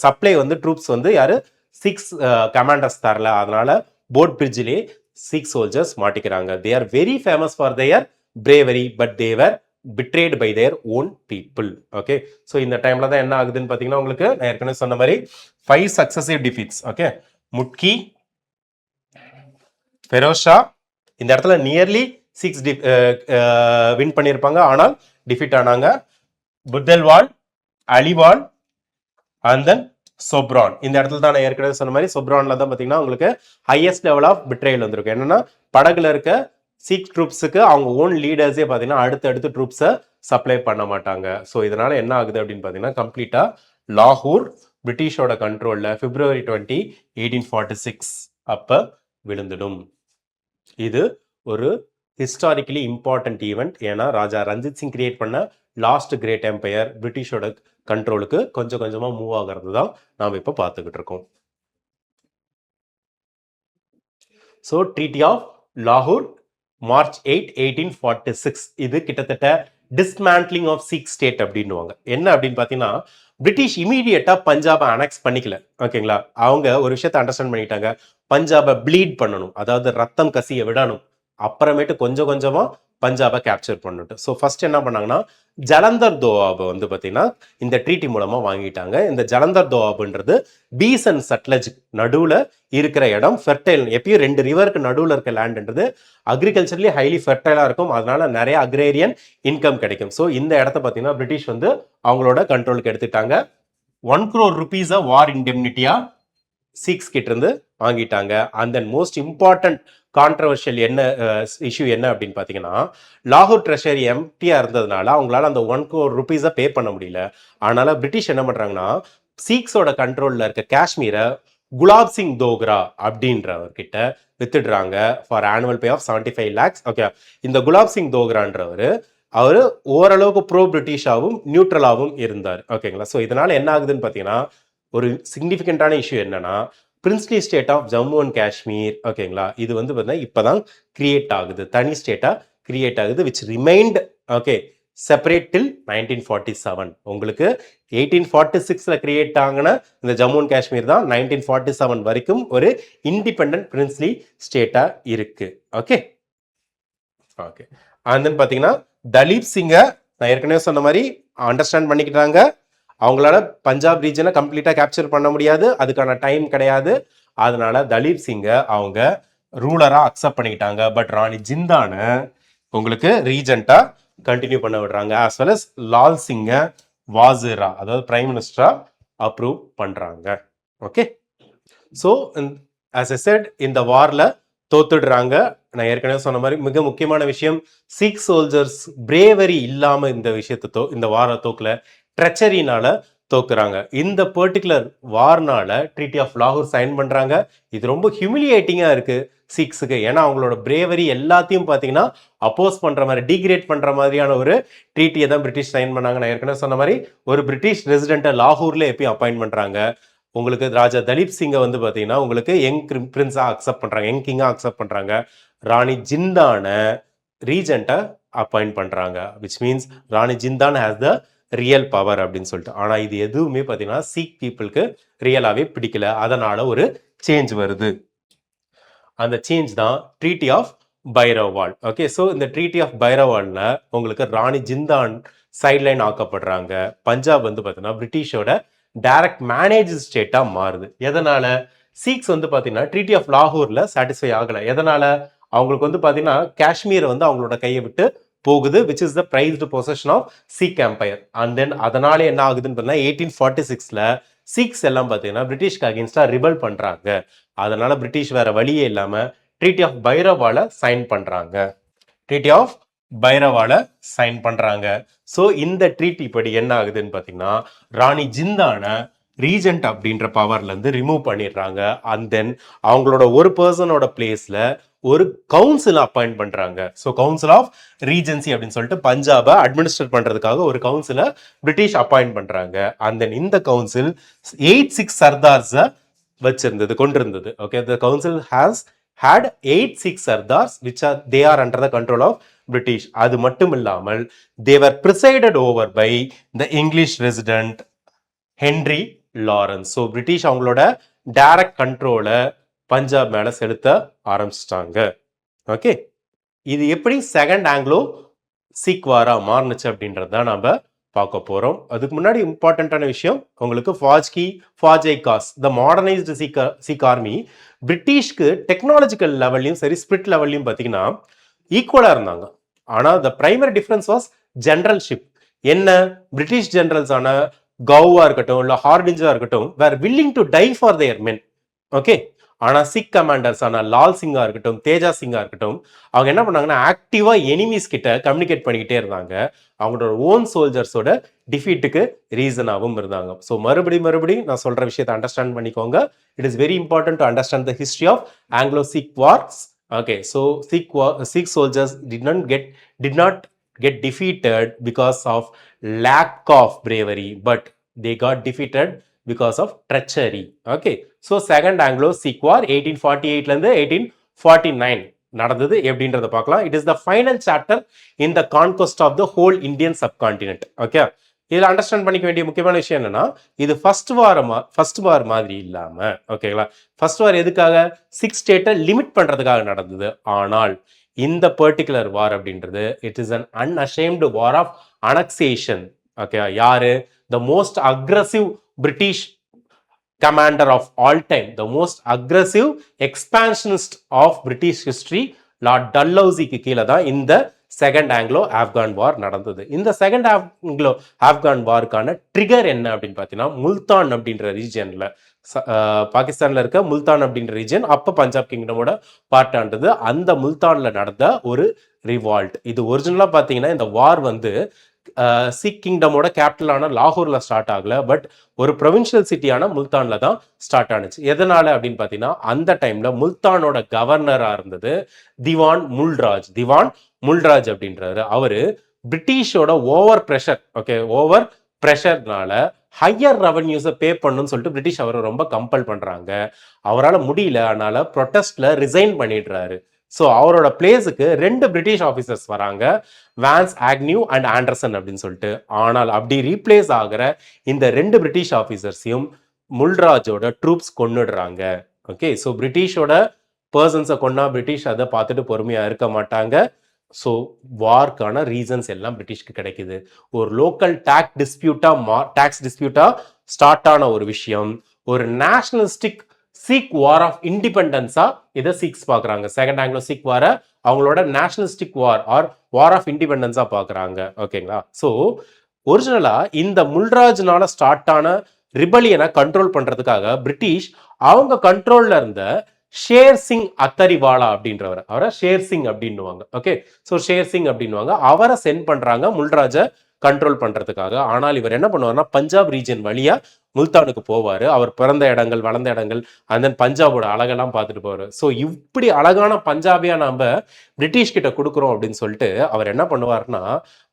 சப்ளை வந்து ட்ரூப்ஸ் வந்து யாரு சிக்ஸ் கமாண்டர்ஸ் தரல. அதனால போட் பிரிட்ஜிலே சிக்ஸ் சோல்ஜர்ஸ் மாட்டிக்கிறாங்க. They are very famous for their bravery, but they were betrayed by their own people. Okay, so இந்த டைம்ல தான் என்ன ஆகுதுன்னு பார்த்தீங்கன்னா உங்களுக்கு நான் ஏற்கனவே சொன்ன மாதிரி 5 சக்சசிவ் டிஃபீட்ஸ். ஓகே, முட்கி, ஃபெரோஷா, இந்த இடத்துல நியர்லி 6 வின் பண்ணியிருப்பாங்க, ஆனால் டிஃபீட் ஆனாங்க. புத்தல்வால், அலிவால் அண்ட் தென் சொப்ரான். இந்த இடத்துல தான் நான் ஏற்கனவே சொன்ன மாதிரி சொப்ரான்ல தான் பார்த்தீங்கன்னா உங்களுக்கு ஹையஸ்ட் லெவல் ஆஃப் பிட்ரேயல் வந்திருக்கு. என்னன்னா படகுல இருக்க சிக்ஸ் ட்ரூப்ஸுக்கு அவங்க ஓன் லீடர்ஸே பார்த்தீங்கன்னா அடுத்தடுத்து ட்ரூப்ஸை சப்ளை பண்ண மாட்டாங்க. ஸோ இதனால என்ன ஆகுது அப்படின்னு பார்த்தீங்கன்னா கம்ப்ளீட்டா லாகூர் பிரிட்டிஷோட கண்ட்ரோல்ல February 20, 1846 அப்ப விழுந்துடும். இது ஒரு ஹிஸ்டாரிக்கலி இம்பார்ட்டன்ட் ஈவெண்ட். ஏன்னா ராஜா ரஞ்சித் சிங் கிரியேட் பண்ண லாஸ்ட் கிரேட் எம்பையர் பிரிட்டிஷோட கண்ட்ரோலுக்கு கொஞ்சம் கொஞ்சமா மூவ் ஆகிறது தான் நாம் இப்போ பார்த்துக்கிட்டு இருக்கோம். ஸோ ட்ரீட்டி ஆஃப் லாகூர் March 8, 1846. இது கிட்டத்தட்ட டிஸ்மேண்ட்லிங் ஆஃப் சிக் ஸ்டேட் அப்படின்னுவாங்க. என்ன அப்படின்னு பார்த்தீங்கன்னா பிரிட்டிஷ் இமீடியட்டா பஞ்சாபை அனெக்ஸ் பண்ணிக்கல. ஓகேங்களா, அவங்க ஒரு விஷயத்தை அண்டர்ஸ்டாண்ட் பண்ணிட்டாங்க, பஞ்சாபை ப்ளீட் பண்ணணும், அதாவது ரத்தம் கசிய விடணும், அப்புறமேட்டு கொஞ்சம் கொஞ்சமா பஞ்சாபை கேப்சர் பண்ணிட்டு. ஸோ ஃபர்ஸ்ட் என்ன பண்ணாங்கன்னா ஜலந்தர் தோவாபை வந்து பார்த்தீங்கன்னா இந்த ட்ரீட்டி மூலமா வாங்கிட்டாங்க. இந்த ஜலந்தர் தோவாபுன்றது பீஸ் அண்ட் சட்லஜ் நடுவில் இருக்கிற இடம், ஃபெர்டைல். எப்பயும் 2 ரிவருக்கு நடுவில் இருக்க லேண்ட்ன்றது அக்ரிகல்ச்சர்லி ஹைலி ஃபெர்டைலா இருக்கும். அதனால நிறைய அக்ரேரியன் இன்கம் கிடைக்கும். ஸோ இந்த இடத்த பார்த்தீங்கன்னா பிரிட்டிஷ் வந்து அவங்களோட கண்ட்ரோலுக்கு எடுத்துட்டாங்க. 1 crore rupees வார் இண்டெம்னிட்டியா சிக்ஸ் கிட்ட இருந்து வாங்கிட்டாங்க. And then most important controversial என்ன இஷ்யூ என்ன அப்படின்னு பார்த்தீங்கன்னா லாகூர் ட்ரெஷரி எம்டியா இருந்ததுனால அவங்களால அந்த 1 crore rupees பே பண்ண முடியல. அதனால பிரிட்டிஷ் என்ன பண்றாங்கன்னா சீக்ஸோட கண்ட்ரோல்ல இருக்க காஷ்மீரை குலாப் சிங் தோக்ரா அப்படின்றவர்கிட்ட வித்துடுறாங்க for annual pay of 75 lakhs. Okay, இந்த குலாப் சிங் தோக்ரான்றவர் அவர் ஓரளவுக்கு ப்ரோ பிரிட்டிஷாவும் நியூட்ரலாகவும் இருந்தார். ஓகேங்களா? ஸோ இதனால என்ன ஆகுதுன்னு பார்த்தீங்கன்னா, ஒரு சிக்னிஃபிகண்டான இஷ்யூ என்னன்னா, princely state of Jammu and Kashmir, ஓகேங்களா, இது வந்து பார்த்தீங்கன்னா இப்போதான் கிரியேட் ஆகுது, தனி ஸ்டேட்டாக கிரியேட் ஆகுது, which remained okay separate till 1947. உங்களுக்கு 1846 கிரியேட் ஆகின இந்த ஜம்மு அண்ட் காஷ்மீர் தான் 1947 வரைக்கும் ஒரு இண்டிபெண்டன்ட் பிரின்ஸ்லி ஸ்டேட்டா இருக்கு. ஓகே ஓகே அண்ட் தென் பார்த்தீங்கன்னா தலீப் சிங்கை நான் ஏற்கனவே சொன்ன மாதிரி அண்டர்ஸ்டாண்ட் பண்ணிக்கிட்டாங்க. அவங்களால பஞ்சாப் ரீஜனை கம்ப்ளீட்டாக கேப்சர் பண்ண முடியாது, அதுக்கான டைம் கிடையாது. அதனால தலீப் சிங்கை அவங்க ரூலராக அக்செப்ட் பண்ணிக்கிட்டாங்க. பட் ராணி ஜிந்தான உங்களுக்கு ரீஜெண்டா கண்டினியூ பண்ண விடுறாங்க. ஆஸ் வெல் அஸ் லால் சிங்கை வாசிரா, அதாவது பிரைம் மினிஸ்டரா அப்ரூவ் பண்றாங்க. Okay, so as a set இந்த வார்ல தோத்துடுறாங்க. நான் ஏற்கனவே சொன்ன மாதிரி மிக முக்கியமான விஷயம், சீக் சோல்ஜர்ஸ் பிரேவரி இல்லாம இந்த விஷயத்தை இந்த வார தோக்கல, ட்ரெச்சரினால தோக்குறாங்க. இந்த பர்டிகுலர் வார்னால ட்ரீட்டி ஆஃப் லாகூர் சைன் பண்றாங்க. இது ரொம்ப ஹியூமிலியேட்டிங்கா இருக்கு சீக்ஸுக்கு. ஏன்னா அவங்களோட பிரேவரி எல்லாத்தையும் பார்த்தீங்கன்னா அப்போஸ் பண்ற மாதிரி, டிகிரேட் பண்ற மாதிரியான ஒரு ட்ரீட்டியை தான் பிரிட்டிஷ் சைன் பண்ணாங்க. நான் ஏற்கனவே சொன்ன மாதிரி ஒரு பிரிட்டிஷ் ரெசிடென்ட்டை லாகூர்ல எப்பயும் அப்பாயின்ட் பண்றாங்க. உங்களுக்கு ராஜா தலீப் சிங்கை வந்து பார்த்தீங்கன்னா உங்களுக்கு யங் பிரின்ஸா அக்செப்ட் பண்றாங்க, யங் கிங்கா அக்செப்ட் பண்றாங்க. ராணி ஜிந்தான ரீஜென்ட்டை அப்பாயிண்ட் பண்றாங்க, which means Rani Jindan has the real power அப்படின்னு சொல்லிட்டு. ஆனா இது எதுவுமே பார்த்தீங்கன்னா சீக் பீப்புளுக்கு ரியலாவே பிடிக்கல. அதனால ஒரு சேஞ்ச் வருது. அந்த சேஞ்ச் தான் ட்ரீட்டி ஆஃப் பைரவால். ஓகே, ஸோ இந்த ட்ரீட்டி ஆஃப் பைரவால்ல உங்களுக்கு ராணி ஜிந்தான் சைட்லைன் ஆக்கப்படுறாங்க. பஞ்சாப் வந்து பார்த்தீங்கன்னா பிரிட்டிஷோட டைரக்ட் மேனேஜ் ஸ்டேட்டா மாறுது. எதனால? சீக்ஸ் வந்து பார்த்தீங்கன்னா ட்ரீட்டி ஆஃப் லாகூர்ல சாட்டிஸ்ஃபை ஆகலை. எதனால? அவங்களுக்கு வந்து பார்த்தீங்கன்னா காஷ்மீரை வந்து அவங்களோட கையை விட்டு போகுது, which is the prized possession of Sikh empire. And then அதனால என்ன ஆகுதுன்னு பார்த்தீங்கன்னா 1846ல சீக்ஸ் எல்லாம் பார்த்தீங்கன்னா பிரிட்டிஷ்க்கு அகேன்ஸ்டா ரிபல் பண்றாங்க. அதனால பிரிட்டிஷ் வேற வழியே இல்லாம ட்ரீட்டி ஆஃப் பைரவால சைன் பண்றாங்க. ட்ரீட்டி ஆஃப் பைரவால சைன் பண்றாங்க. ஸோ இந்த ட்ரீட்டி படி என்ன ஆகுதுன்னு பார்த்தீங்கன்னா ராணி ஜிந்தான ரீஜென்ட் அப்படின்ற பவர்ல இருந்து ரிமூவ் பண்ணிடுறாங்க. அண்ட் தென் அவங்களோட ஒரு பர்சனோட பிளேஸ்ல ஒரு கவுன்சில் அப்பாயிண்ட் பண்றாங்க. ஸோ கவுன்சில் ஆஃப் ரீஜென்சி அப்படின்னு சொல்லிட்டு பஞ்சாபை அட்மினிஸ்ட்ரேட் பண்றதுக்காக ஒரு கவுன்சிலை பிரிட்டிஷ் அப்பாயிண்ட் பண்றாங்க. அண்ட் தென் இந்த கவுன்சில் 8 சர்தார்ஸை வச்சிருந்தது, கொண்டிருந்தது. Okay, the council has had 8 சர்தார்ஸ் which are they are under the control of British. அது மட்டும் இல்லாமல் they were presided over by the English resident Henry Lawrence. So British அவங்களோட direct கண்ட்ரோலை Punjab மேல செலுத்த ஆரம்பிச்சிட்டாங்க. ஓகே, இது எப்படி செகண்ட் ஆங்கிலோ சீக் வாரா மாறுனுச்சு அப்படின்றது தான் நாம பார்க்க போறோம். அதுக்கு முன்னாடி இம்பார்ட்டன்டான விஷயம் உங்களுக்கு ஃபாஜை cause the modernised Sikh army பிரிட்டிஷ்க்கு டெக்னாலஜிக்கல் லெவல்லையும் சரி ஸ்பிரிட் லெவல்லையும் பார்த்தீங்கன்னா ஈக்குவலா இருந்தாங்க. ஆனா the primary difference was generalship. என்ன? பிரிட்டிஷ் ஜெனரல்ஸ் ஆன கவுவா இருக்கட்டும் இல்ல ஹார்டிஞ்சா இருக்கட்டும் were willing to die for their men. Okay, ஆனா சிக் கமாண்டர்ஸ் ஆன லால் சிங்கா இருக்கட்டும் தேஜா சிங்கா இருக்கட்டும் அவங்க என்ன பண்ணாங்கன்னா ஆக்டிவா எனிமீஸ் கிட்ட கம்யூனிகேட் பண்ணிக்கிட்டே இருந்தாங்க. அவங்களோட ஓன் சோல்ஜர்ஸோட டிஃபீட்டுக்கு ரீசனாகவும் இருந்தாங்க. ஸோ மறுபடியும் நான் சொல்ற விஷயத்தை அண்டர்ஸ்டாண்ட் பண்ணிக்கோங்க. It is very important to understand the history of Anglo Sikh wars. Okay, so Sikh soldiers did not get defeated because of lack of bravery, but they got defeated because of treachery. Okay, so second Anglo Sikh War 1848ல இருந்து 1849 நடந்தது எப்படின்றத பார்க்கலாம். It is the final chapter in the conquest of the whole Indian subcontinent. Okay, இதில் understand பண்ணிக்க வேண்டிய முக்கியமான விஷயம் என்னன்னா இது ஃபர்ஸ்ட் வார் மாதிரி இல்லாம, ஓகேங்களா, ஃபர்ஸ்ட் வார் எதுக்காக? 6 ஸ்டேட்டை லிமிட் பண்றதுக்காக நடந்தது. ஆனால் இந்த பர்டிகுலர் வார் அப்படின்றது it is an unashamed war of annexation. Okay, யாரு? The most aggressive British commander of all time, the most aggressive expansionist of British history, lord டல்ஹௌசிக்கு கீழே தான் இந்த செகண்ட் ஆங்கிலோ ஆப்கான் வார் நடந்தது. இந்த செகண்ட் ஆங்கிலோ ஆப்கான் வாருக்கான trigger என்ன அப்படின்னு பார்த்தீங்கன்னா முல்தான் அப்படின்ற ரீஜியன்ல, பாகிஸ்தான்ல இருக்க முல்தான் அப்படின்ற ரீஜன் அப்ப பஞ்சாப் கிங்டமோட பார்ட்டானது. அந்த முல்தான்ல நடந்த ஒரு ரிவால்ட். இது ஒரிஜினலா பார்த்தீங்கன்னா இந்த வார் வந்து சிக் கிங்டமோட கேபிட்டலான லாகூர்ல ஸ்டார்ட் ஆகல, பட் ஒரு ப்ரொவின்ஷியல் சிட்டியான முல்தான்ல தான் ஸ்டார்ட் ஆனுச்சு. எதனால அப்படின்னு பார்த்தீங்கன்னா, அந்த டைம்ல முல்தானோட கவர்னரா இருந்தது திவான் முல்ராஜ். திவான் முல்ராஜ் அப்படின்றாரு. அவரு பிரிட்டிஷோட ஓவர் ப்ரெஷர், ஓகே, ஓவர் ப்ரெஷர்னால ஹையர் ரெவன்யூஸை பே பண்ணணும்னு சொல்லிட்டு பிரிட்டிஷ் அவரை ரொம்ப கம்பல் பண்றாங்க. அவரால் முடியல, அதனால ப்ரொட்டஸ்ட்ல ரிசைன் பண்ணிடுறாரு. ஸோ அவரோட பிளேஸுக்கு 2 பிரிட்டிஷ் ஆஃபீஸர்ஸ் வராங்க, வான்ஸ் ஆக்னியூ அண்ட் ஆண்டர்சன் அப்படின்னு சொல்லிட்டு. ஆனால் அப்படி ரீப்ளேஸ் ஆகிற இந்த 2 பிரிட்டிஷ் ஆஃபீஸர்ஸையும் முல்ராஜோட ட்ரூப்ஸ் கொன்னுடுறாங்க. ஓகே, ஸோ பிரிட்டிஷோட பர்சன்ஸை கொண்டா பிரிட்டிஷ் அதை பார்த்துட்டு பொறுமையாக இருக்க மாட்டாங்க. ஸோ வார்க்கான ரீசன்ஸ் எல்லாம் பிரிட்டிஷ்க்கு கிடைக்குது. ஒரு லோக்கல் டேக்ஸ் டிஸ்பியூட்டா ஸ்டார்ட் ஆன ஒரு விஷயம், ஒரு நேஷனலிஸ்டிக் சீக் வார் ஆஃப் இண்டிபெண்டன்ஸா இதை சீக்ஸ் பார்க்குறாங்க. செகண்ட் ஆங்கிலோ சீக் வார அவங்களோட nationalistic war or war of இண்டிபெண்டன்ஸா பார்க்குறாங்க. ஓகேங்களா? ஸோ ஒரிஜினலா இந்த முல்ராஜ்னால ஸ்டார்ட் ஆன ரிபலியனை கண்ட்ரோல் பண்றதுக்காக பிரிட்டிஷ் அவங்க கண்ட்ரோல்ல இருந்த ஷேர் சிங் அத்தரிவாலா அப்படின்றவர், அவரை ஷேர் சிங் அப்படின்னுவாங்க. ஓகே, ஸோ ஷேர் சிங் அப்படின்னுவாங்க. அவரை சென்ட் பண்றாங்க முல்ராஜை கண்ட்ரோல் பண்றதுக்காக. ஆனால் இவர் என்ன பண்ணுவார்னா பஞ்சாப் ரீஜன் வழியா முல்தானுக்கு போவார். அவர் பிறந்த இடங்கள், வளர்ந்த இடங்கள், அந்த பஞ்சாபோட அழகெல்லாம் பார்த்துட்டு போவார். ஸோ இப்படி அழகான பஞ்சாபியா நம்ம பிரிட்டிஷ் கிட்ட கொடுக்குறோம் அப்படின்னு சொல்லிட்டு அவர் என்ன பண்ணுவார்னா,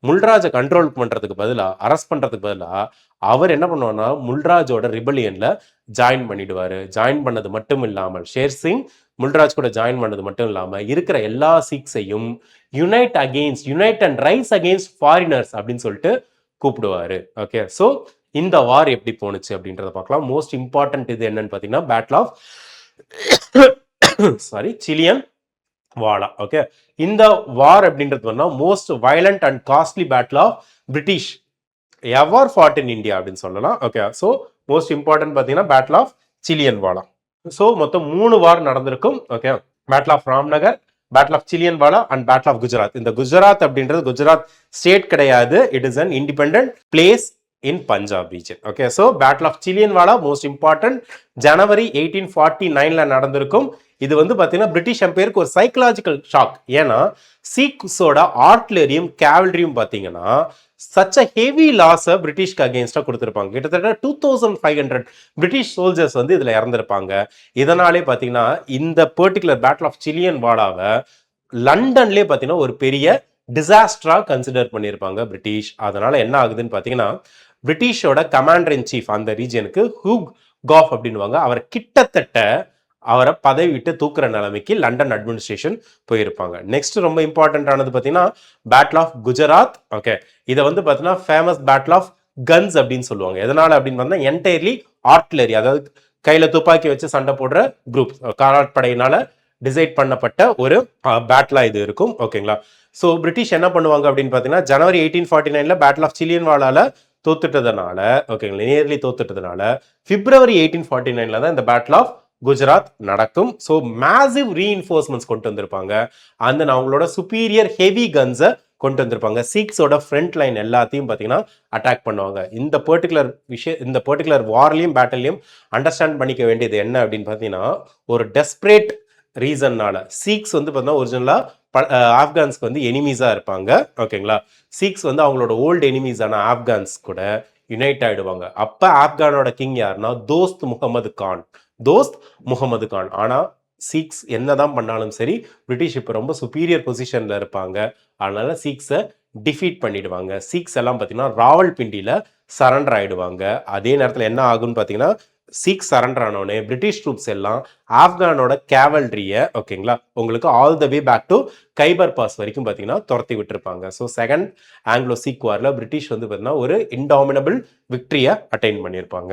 முல்ராஜை கண்ட்ரோல் பண்றதுக்கு பதிலாக, அரெஸ்ட் பண்றதுக்கு பதிலாக அவர் என்ன பண்ணுவார்னா முல்ராஜோட ரிபலியன்ல ஜாயின் பண்ணிடுவாரு. ஜாயின் பண்ணது மட்டும் இல்லாமல், ஷேர் சிங் முல்ராஜ் கூட ஜாயின் பண்ணது மட்டும் இல்லாம இருக்கிற எல்லா சீக்ஸையும் unite and rise against foreigners அப்படின்னு சொல்லிட்டு கூப்பிடுவாரு. ஓகே, ஸோ இந்த வார் எப்படி போனுச்சு அப்படின்றத பார்க்கலாம். மோஸ்ட் இம்பார்ட்டன்ட் இது என்னன்னு பார்த்தீங்கன்னா battle of Chillianwala. Okay, இந்த வார் அப்படின்றது most violent and costly battle of British ever fought in India அப்படின்னு சொல்லலாம். ஓகே, ஸோ மோஸ்ட் இம்பார்ட்டன்ட் பார்த்தீங்கன்னா battle of Chillianwala. So மொத்தம் 3 வார் நடந்திருக்கும். Okay, battle of Ramnagar, battle of Chillianwala and battle of Gujrat. இந்த குஜராத் அப்படின்றது Gujarat state கிடையாது, it is an independent place in Punjab region. Okay, so battle of Cillian Vala most important ஜனவரி 1849 நடந்திருக்கும். இது பார்த்தீங்கன்னா British எம்பையருக்கு ஒரு psychological shock. ஏன்னா சீக்ஸோட ஆர்ட்லரியும் கேவல்ரியும் பார்த்தீங்கன்னா சச் அ ஹெவி லாஸை பிரிட்டிஷ்க்கு அகேன்ஸ்டா கொடுத்துருப்பாங்க. கிட்டத்தட்ட 2500 பிரிட்டிஷ் சோல்ஜர்ஸ் இதுல இறந்திருப்பாங்க. இதனாலே பார்த்தீங்கன்னா இந்த பர்டிகுலர் பேட்டில் ஆஃப் சிலியன் வாலாவை லண்டன்லேயே பார்த்தீங்கன்னா ஒரு பெரிய டிசாஸ்டரா கன்சிடர் பண்ணியிருப்பாங்க பிரிட்டிஷ். அதனால என்ன ஆகுதுன்னு பார்த்தீங்கன்னா, பிரிட்டிஷோட கமாண்டர் இன் சீஃப் அந்த ரீஜனுக்கு ஹூக் காஃப் அப்படின்னுவாங்க, அவர் கிட்டத்தட்ட அவரை பதவி விட்டு தூக்குற நிலைமைக்கு லண்டன் அட்மினிஸ்ட்ரேஷன் போயிருப்பாங்க. நெக்ஸ்ட் ரொம்ப இம்பார்ட்டன்ட் ஆனது பார்த்தீங்கன்னா பேட்டில் ஆஃப் குஜராத். ஓகே, இதை பார்த்தீங்கன்னா ஃபேமஸ் பேட்டில் ஆஃப் கன்ஸ் அப்படின்னு சொல்லுவாங்க. எதனால அப்படின்னு பார்த்தா என்டையர்லி ஆர்ட்லரி, அதாவது கையில துப்பாக்கி வச்சு சண்டை போடுற குரூப், காலாட்படையினால டிசைட் பண்ணப்பட்ட ஒரு பேட்டிலா இது இருக்கும். ஓகேங்களா? ஸோ பிரிட்டிஷ் என்ன பண்ணுவாங்க அப்படின்னு பார்த்தீங்கன்னா ஜனவரி 1849 பேட்டில் ஆஃப் சிலியன் வாலால தோத்துட்டதுனால, ஓகேங்களா, நியர்லி தோத்துட்டதுனால பிப்ரவரி 1849 தான் இந்த பேட்டில் ஆஃப் குஜராத் நடக்கும். ஸோ மேசிவ் ரீஇன்ஃபோர்ஸ்மெண்ட்ஸ் கொண்டு வந்திருப்பாங்க. அந்த அவங்களோட சுப்பீரியர் ஹெவி கன்ஸை கொண்டு வந்திருப்பாங்க. சீக்ஸோட ஃப்ரண்ட் லைன் எல்லாத்தையும் பார்த்தீங்கன்னா அட்டாக் பண்ணுவாங்க. இந்த பர்டிகுலர் வார்லையும் பேட்டல்லையும் அண்டர்ஸ்டாண்ட் பண்ணிக்க வேண்டியது என்ன அப்படின்னு பார்த்தீங்கன்னா, ஒரு டெஸ்பரேட் ரீசன்னால சீக்ஸ் பார்த்தீங்கன்னா ஒரிஜினலாக ஆப்கான்ஸ்க்கு எனிமீஸாக இருப்பாங்க. ஓகேங்களா? சீக்ஸ் அவங்களோட ஓல்டு எனிமீஸான ஆப்கான்ஸ் கூட யுனைட் ஆயிடுவாங்க. அப்போ ஆப்கானோட கிங் யாருன்னா தோஸ்த் முகமது கான். ஆனா சீக்ஸ் என்னதான் பண்ணாலும் சரி பிரிட்டிஷ் இப்போ ரொம்ப சுப்பீரியர் பொசிஷன்ல இருப்பாங்க. அதனால சீக்ஸை டிஃபீட் பண்ணிடுவாங்க. சீக்ஸ் எல்லாம் பார்த்தீங்கன்னா ராவல்பிண்டியில சரண்டர் ஆயிடுவாங்க. அதே நேரத்தில் என்ன ஆகும்னு பார்த்தீங்கன்னா, சீக்ஸ் சரண்டர் ஆனோடனே பிரிட்டிஷ் ட்ரூப்ஸ் எல்லாம் ஆப்கானோட கேவல்ரியை, ஓகேங்களா, உங்களுக்கு all the way back to Khyber pass வரைக்கும் பார்த்தீங்கன்னா துரத்தி விட்டுருப்பாங்க. ஸோ செகண்ட் ஆங்கிலோ சீக் வார்ல பிரிட்டிஷ் பார்த்தீங்கன்னா ஒரு இன்டாமினபிள் விக்டரியை அட்டைன் பண்ணியிருப்பாங்க.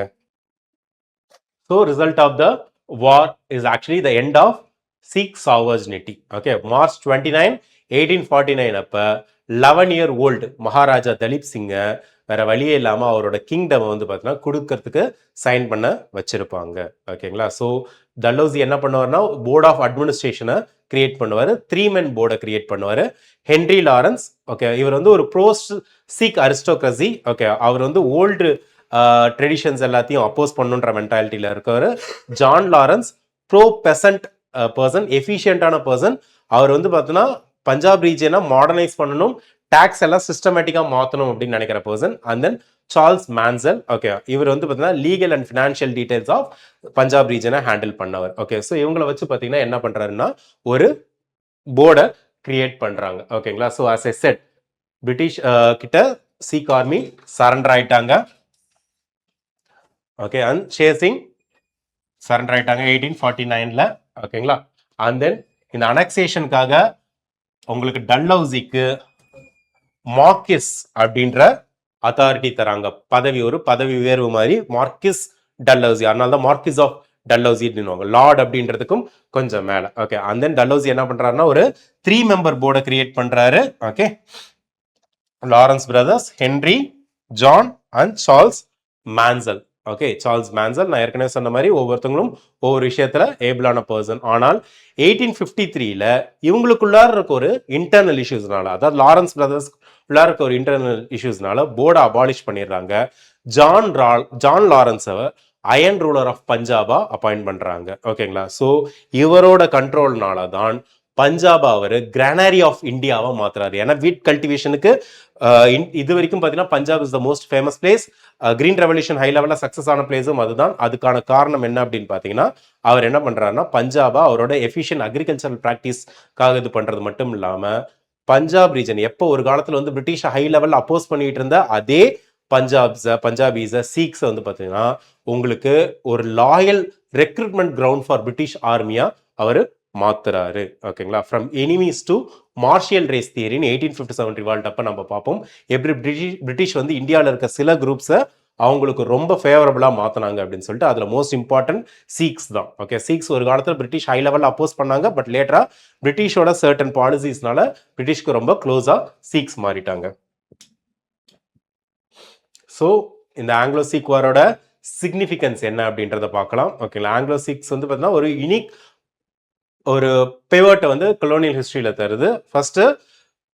So result of the war is actually the end of Sikh sovereignty. Okay, March 29, 1849 அப்ப 11-year-old மகாராஜா தலீப் சிங்கை வேற வழியே இல்லாம அவரோட கிங்டம் பார்த்தீங்கன்னா கொடுக்கறதுக்கு சைன் பண்ண வச்சிருப்பாங்க. ஓகேங்களா? ஸோ டல்ஹௌசி என்ன பண்ணுவார்னா போர்ட் ஆஃப் அட்மினிஸ்ட்ரேஷனை கிரியேட் பண்ணுவார். 3 men போர்டை கிரியேட் பண்ணுவார். ஹென்ரி லாரன்ஸ், ஓகே, இவர் ஒரு ப்ரோஸ்ட் சீக் அரிஸ்டோக்ரசி. ஓகே, அவர் ஓல்டு ட்ரெடிஷன்ஸ் எல்லாத்தையும் அப்போஸ் பண்ணுன்ற மென்டாலிட்டியில் இருக்காரு. John Lawrence pro peasant person, எஃபிஷியண்டான பர்சன். அவர் பார்த்தீங்கன்னா பஞ்சாப் ரீஜனை மாடர்னைஸ் பண்ணணும், டாக்ஸ் எல்லாம் சிஸ்டமேட்டிக்காக மாற்றணும் அப்படின்னு நினைக்கிற person. And then Charles Mansel. Okay, இவர் வந்து பார்த்தீங்கன்னா legal and financial details of Punjab ரீஜனை ஹேண்டில் பண்ணவர். ஓகே, ஸோ இவங்களை வச்சு பார்த்தீங்கன்னா என்ன பண்ணுறாருன்னா ஒரு போர்டை கிரியேட் பண்ணுறாங்க. ஓகேங்களா. So as a set British கிட்ட சீக் ஆர்மி சரண்டர் ஆயிட்டாங்க. ஓகே, அண்ட் சேசிங் சரண்டர் ஆயிட்டாங்க 1849ல. ஓகேங்களா. அண்ட் தென் இந்த அனெக்சேஷனுக்காக உங்களுக்கு டல்ஹவுசிக்கு மார்க்கிஸ் அப்படின்ற அத்தாரிட்டி தராங்க. பதவி, ஒரு பதவி உயர்வு மாதிரி, மார்க்கிஸ் டல்ஹவுசி. அதனால தான் மார்க்கிஸ் ஆஃப் டல்ஹவுசி அப்படின்னுவாங்க. லார்ட் அப்படின்றதுக்கும் கொஞ்சம் மேல. ஓகே, அண்ட் தென் டல்ஹவுசி என்ன பண்றாருன்னா ஒரு 3 மெம்பர் போர்டை கிரியேட் பண்றாரு. Okay, Lawrence brothers, Henry, John and Charles Mansel. Okay, Charles Mansel நான் ஏற்கனவே சொன்ன மாதிரி ஒவ்வொருத்தவங்களும் ஒவ்வொரு விஷயத்துல ஏபிளான பர்சன். ஆனால் 1853ல இவங்களுக்குள்ளார இருக்க ஒரு இன்டர்னல் இஷ்யூஸ்னால, அதாவது லாரன்ஸ் பிரதர்ஸ் உள்ளார இருக்க ஒரு இன்டர்னல் இஷ்யூஸ்னால போர்டை அபாலிஷ் பண்ணிடுறாங்க. ஜான் லாரன்ஸை அயன் ரூலர் ஆஃப் பஞ்சாபா அப்பாயிண்ட் பண்றாங்க. ஓகேங்களா. ஸோ இவரோட கண்ட்ரோல்னால தான் பஞ்சாபா அவர் கிரானரி ஆஃப் இந்தியாவா மாத்துறாரு. ஏன்னா வீட் கல்டிவேஷனுக்கு இது வரைக்கும் பார்த்தீங்கன்னா Punjab is the most famous place. Green revolution high லெவலில் சக்ஸஸ் ஆன பிளேஸும் அதுதான். அதுக்கான காரணம் என்ன அப்படின்னு பார்த்தீங்கன்னா அவர் என்ன பண்றாருன்னா பஞ்சாபா அவரோட எஃபிஷியன்ட் அக்ரிகல்ச்சரல் ப்ராக்டிஸ்க்காக இது பண்றது மட்டும் இல்லாமல் பஞ்சாப் ரீஜன் எப்போ ஒரு காலத்தில் வந்து பிரிட்டிஷ் ஹை லெவலில் அப்போஸ் பண்ணிட்டு இருந்த அதே பஞ்சாபீஸை சீக்ஸை வந்து பார்த்தீங்கன்னா உங்களுக்கு ஒரு loyal recruitment ground for British ஆர்மியா அவர் மாத்துறாரு. ஓகேங்களா. From enemies to martial race தியரின்னு 1857 ரிவால்ட் அப்ப நம்ம பார்ப்போம். எப்படி பிரிட்டிஷ் வந்து இந்தியாவில் இருக்க சில குரூப்ஸை அவங்களுக்கு ரொம்ப ஃபேவரபிளா மாத்தினாங்க அப்படின்னு சொல்லிட்டு அதுல மோஸ்ட் இம்பார்ட்டன்ட் சீக்ஸ் தான். ஓகே, சீக்ஸ் ஒரு காலத்தில் பிரிட்டிஷ் ஹை லெவல் அப்போஸ் பண்ணாங்க. பட் லேட்டரா பிரிட்டிஷோட சர்டன் பாலிசிஸ்னால பிரிட்டிஷ்க்கு ரொம்ப க்ளோஸா சீக்ஸ் மாறிட்டாங்க. ஸோ இந்த ஆங்கிலோ சீக் வாரோட சிக்னிஃபிகன்ஸ் என்ன அப்படின்றத பார்க்கலாம். ஓகேங்களா. ஆங்கிலோ சீக்ஸ் வந்து பார்த்தீங்கன்னா ஒரு யூனிக் ஒரு பிவட்டை வந்து கொலோனியல் ஹிஸ்டரியில தருது. ஃபர்ஸ்ட்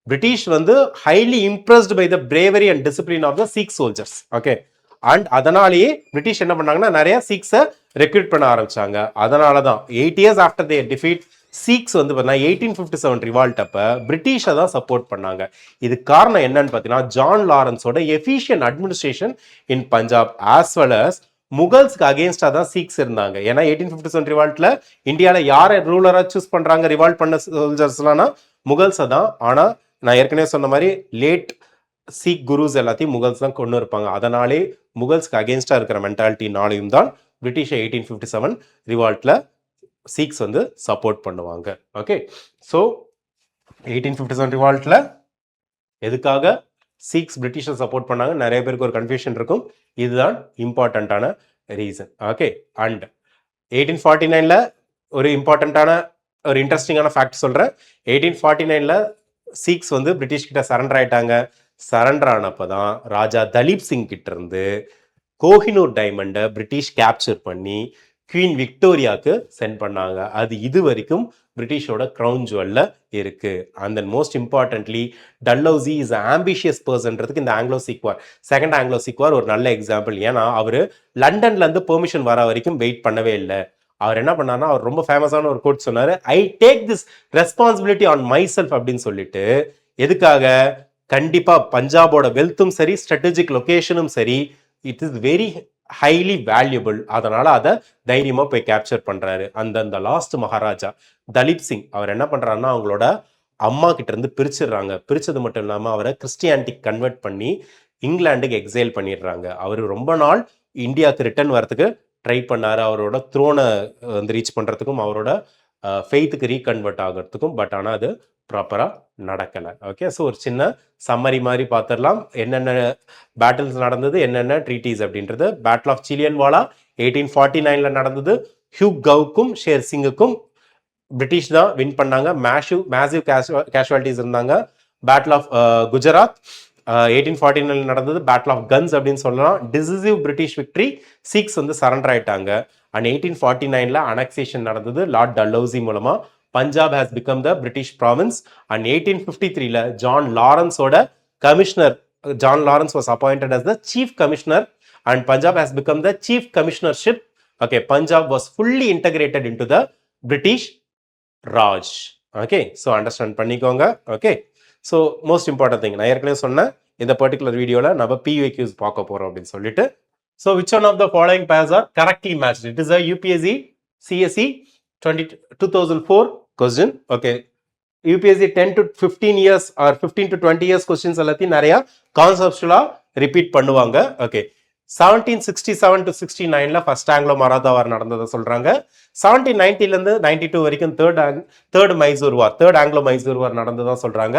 பிரிட்டிஷ் வந்து highly impressed by the bravery and discipline of the Sikh soldiers. Okay, and அதனாலேயே பிரிட்டிஷ் என்ன பண்ணாங்கன்னா நிறைய சீக்ஸை ரெக்ரூட் பண்ண ஆரம்பிச்சாங்க. அதனால தான் 8 years after they defeat Sikhs வந்து பார்த்தீங்கன்னா 1857 ரிவால்ட் அப்ப பிரிட்டிஷை தான் சப்போர்ட் பண்ணாங்க. இது காரணம் என்னன்னு பார்த்தீங்கன்னா ஜான் லாரன்ஸோட efficient administration in Punjab as well as முகல்ஸ்க்கு அகேன்ஸ்டா தான் சீக்ஸ் இருந்தாங்க. ஏன்னா 1857 ரிவால்ட்ல இந்தியாவில் யாரை ரூலரா சூஸ் பண்றாங்க ரிவால்ட் பண்ண சோல்ஜர்ஸ்லாம் முகல்ஸை தான். ஆனா நான் ஏற்கனவே சொன்ன மாதிரி லேட் சீக் குருஸ் எல்லாத்தையும் முகல்ஸ் தான் கொண்டு இருப்பாங்க. அதனாலே முகல்ஸ்க்கு அகேன்ஸ்டா இருக்கிற மென்டாலிட்டினாலையும் தான் பிரிட்டிஷ் 1857 ரிவால்ட்ல சீக்ஸ் வந்து சப்போர்ட் பண்ணுவாங்க. ஓகே, ஸோ 1857 ரிவால்ட்ல எதுக்காக சீக்ஸ் பிரிட்டிஷை சப்போர்ட் பண்ணாங்க நிறைய பேருக்கு ஒரு கன்ஃபியூஷன் இருக்கும். இதுதான் இம்பார்ட்டண்ட்டான ரீசன். ஓகே, அண்ட் 1849ல ஒரு இம்பார்ட்டண்ட்டான ஒரு இன்ட்ரெஸ்டிங்கான ஃபேக்ட் சொல்றேன். 1849ல சீக்ஸ் வந்து பிரிட்டிஷ் கிட்ட சரண்டர் ஆயிட்டாங்க. சரண்டர் ஆனப்பதான் ராஜா தலீப் சிங் கிட்ட இருந்து கோஹினூர் டைமண்டை பிரிட்டிஷ் கேப்சர் பண்ணி குவீன் விக்டோரியாவுக்கு சென்ட் பண்ணாங்க. அது இது வரைக்கும் பிரிட்டிஷோட கிரவுன் ஜுவல்ல இருக்கு. And then most importantly Dalhousie is ambitious பர்சன்றதுக்கு இந்த Anglo Sikh war, second Anglo Sikh war ஒரு நல்ல எக்ஸாம்பிள். ஏன்னா அவரு லண்டன்ல இருந்து பெர்மிஷன் வர வரைக்கும் வெயிட் பண்ணவே இல்லை. அவர் என்ன பண்ணார்னா அவர் ரொம்ப ஃபேமஸான ஒரு கோட் சொன்னாரு, I take this responsibility on my self அப்படின்னு சொல்லிட்டு. எதுக்காக? கண்டிப்பா பஞ்சாபோட வெல்த்தும் சரி ஸ்ட்ராட்டஜிக் லொகேஷனும் சரி it is very highly valuable. அதனால அதை தைரியமா போய் கேப்சர் பண்றாரு. அந்த லாஸ்ட் மகாராஜா தலீப் சிங் அவர் என்ன பண்றாருன்னா அவங்களோட அம்மா கிட்ட இருந்து பிரிச்சிடுறாங்க. பிரிச்சது மட்டும் இல்லாம அவரை கிறிஸ்டியானிட்டிக்கு கன்வெர்ட் பண்ணி இங்கிலாந்துக்கு எக்ஸைல் பண்ணிடுறாங்க. அவர் ரொம்ப நாள் இந்தியாவுக்கு ரிட்டர்ன் வரதுக்கு ட்ரை பண்ணாரு, அவரோட த்ரோனை வந்து ரீச் பண்றதுக்கும் அவரோட ஃபெய்த்துக்கு ரீகன்வெர்ட் ஆகிறதுக்கும். பட் ஆனால் அது ப்ராப்பரா நடக்கலை. ஓகே, ஸோ ஒரு சின்ன சம்மரி மாதிரி பார்த்துடலாம் என்னென்ன பேட்டில்ஸ் நடந்தது, என்னென்ன ட்ரீட்டிஸ் அப்படின்றது. பேட்டில் ஆஃப் சிலியன்வாலா 1849ல நடந்தது. ஹியூக் கவுக்கும் ஷேர் சிங்குக்கும் பிரிட்டிஷ் தான் வின் பண்ணாங்க. மேசிவ் கேஷுவாலிட்டிஸ் இருந்தாங்க. பேட்டில் ஆஃப் குஜராத் 1849 நடந்தது. பேட்டில் ஆஃப் கன்ஸ் அப்படின்னு சொல்லலாம். டிசிசிவ் பிரிட்டிஷ் விக்டரி, சீக்ஸ் வந்து சரண்டர் ஆயிட்டாங்க. அண்ட் 1849ல அனெக்சேஷன் நடந்தது லார்ட் டல்ஹவுசி மூலமா. Punjab has become the British province. And 1853ல John Lawrence was appointed as the chief commissioner and Punjab has become the chief commissionership. Okay, Punjab was fully integrated into the British Raj. Okay, so understand பண்ணிக்கோங்க. Okay, so most important thing நான் ஏற்கனவே சொன்னேன் இந்த particular வீடியோவில் நம்ம PYQs பார்க்க போகிறோம் அப்படின்னு சொல்லிட்டு. So which one of the following pairs are correctly matched? It is a UPSC CSE 2004 question. Okay, UPSC 10 to 15 years or 15 to 20 years questions எல்லாத்தையும் நிறைய கான்செப்சுவலாக ரிப்பீட் பண்ணுவாங்க. ஓகே, 1767 to 69ல ஃபர்ஸ்ட் ஆங்கிலோ மராத்தா வார் நடந்ததை சொல்றாங்க. 1790லேருந்து 92 வரைக்கும் third Mysore war, third Anglo Mysore war நடந்ததா சொல்றாங்க.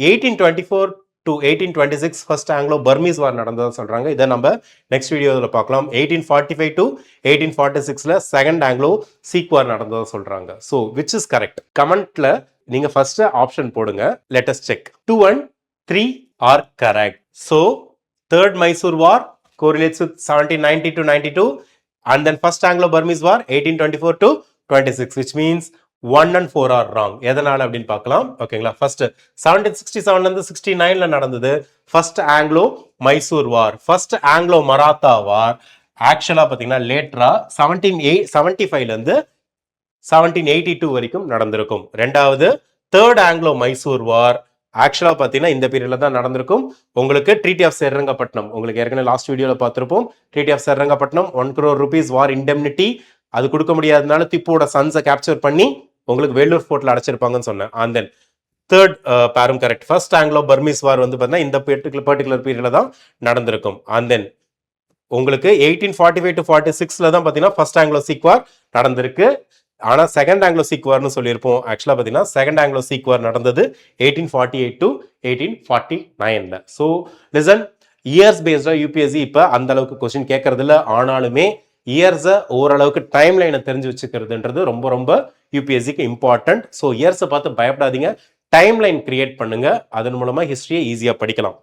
1824 to 1826 first Anglo Burmese war நடந்ததா சொல்றாங்க. இதை நம்ம நெக்ஸ்ட் வீடியோவில் பார்க்கலாம். 1845 to 1846ல செகண்ட் ஆங்கிலோ சீக் வார் நடந்ததா சொல்றாங்க. So which is correct? கமெண்ட்ல நீங்க ஃபர்ஸ்ட் ஆப்ஷன் போடுங்க. Let us check. 2 and 3 are correct. So third Mysore war correlates with 1790 to 92, and then first Anglo-Burmese war 1824 to 26, which means 1 and 4 are wrong. எதனால அப்படின்னு பார்க்கலாம். ஓகேங்களா, first 1767ல இருந்து 69ல நடந்தது first Anglo Mysore வார். First Anglo Maratha வார் ஆக்சுவலா பாத்தீங்கன்னா லேட்டரா 1775ல இருந்து 1782 வரைக்கும் நடந்திருக்கும். ரெண்டாவது தேர்ட் ஆங்கிலோ மைசூர் வார் ஆக்சுவலா பாத்தீங்கன்னா இந்த பீரியட்ல தான் நடந்திருக்கும். உங்களுக்கு ட்ரீட்டி ஆஃப் ஸ்ரீரங்கப்பட்டினம், உங்களுக்கு ஏற்கனவே லாஸ்ட் வீடியோல பார்த்திருப்போம். Treaty of Srirangapatnam 1 crore rupees war indemnity, அது கொடுக்க முடியாதனால திப்புவோட சன்ஸை கேப்சர் பண்ணி உங்களுக்கு வேலூர் ஃபோர்ட்ல அடைச்சிருப்பாங்கன்னு சொன்னேன். அண்ட் தென் தேர்ட் பேரும் கரெக்ட். ஃபர்ஸ்ட் ஆங்கிலோ பர்மீஸ் வார் வந்து பார்த்தீங்கன்னா இந்த பர்டிகுலர் பீரியட்ல தான் நடந்திருக்கும். அண்ட் தென் உங்களுக்கு 1845 to 46ல தான் பார்த்தீங்கன்னா ஃபர்ஸ்ட் ஆங்கிலோ சீக் வார் நடந்திருக்கு. ஆனால் செகண்ட் ஆங்கிலோ சீக் வார்னு சொல்லியிருப்போம். ஆக்சுவலாக பார்த்தீங்கன்னா செகண்ட் ஆங்கிலோ சீக் வார் நடந்தது 1848 to 1849ல. ஸோ லிசன், இயர்ஸ் பேஸ்டாக UPSC இப்போ அந்த அளவுக்கு கொஸ்டின் கேட்கறதில்ல. ஆனாலுமே இயர்ஸை ஓரளவுக்கு டைம் லைனை தெரிஞ்சு வச்சுக்கிறதுன்றது ரொம்ப ரொம்ப UPSCக்கு இம்பார்ட்டன்ட். ஸோ இயர்ஸை பார்த்து பயப்படாதீங்க, டைம் லைன் கிரியேட் பண்ணுங்க. அதன் மூலமாக ஹிஸ்டரியை ஈஸியாக படிக்கலாம்.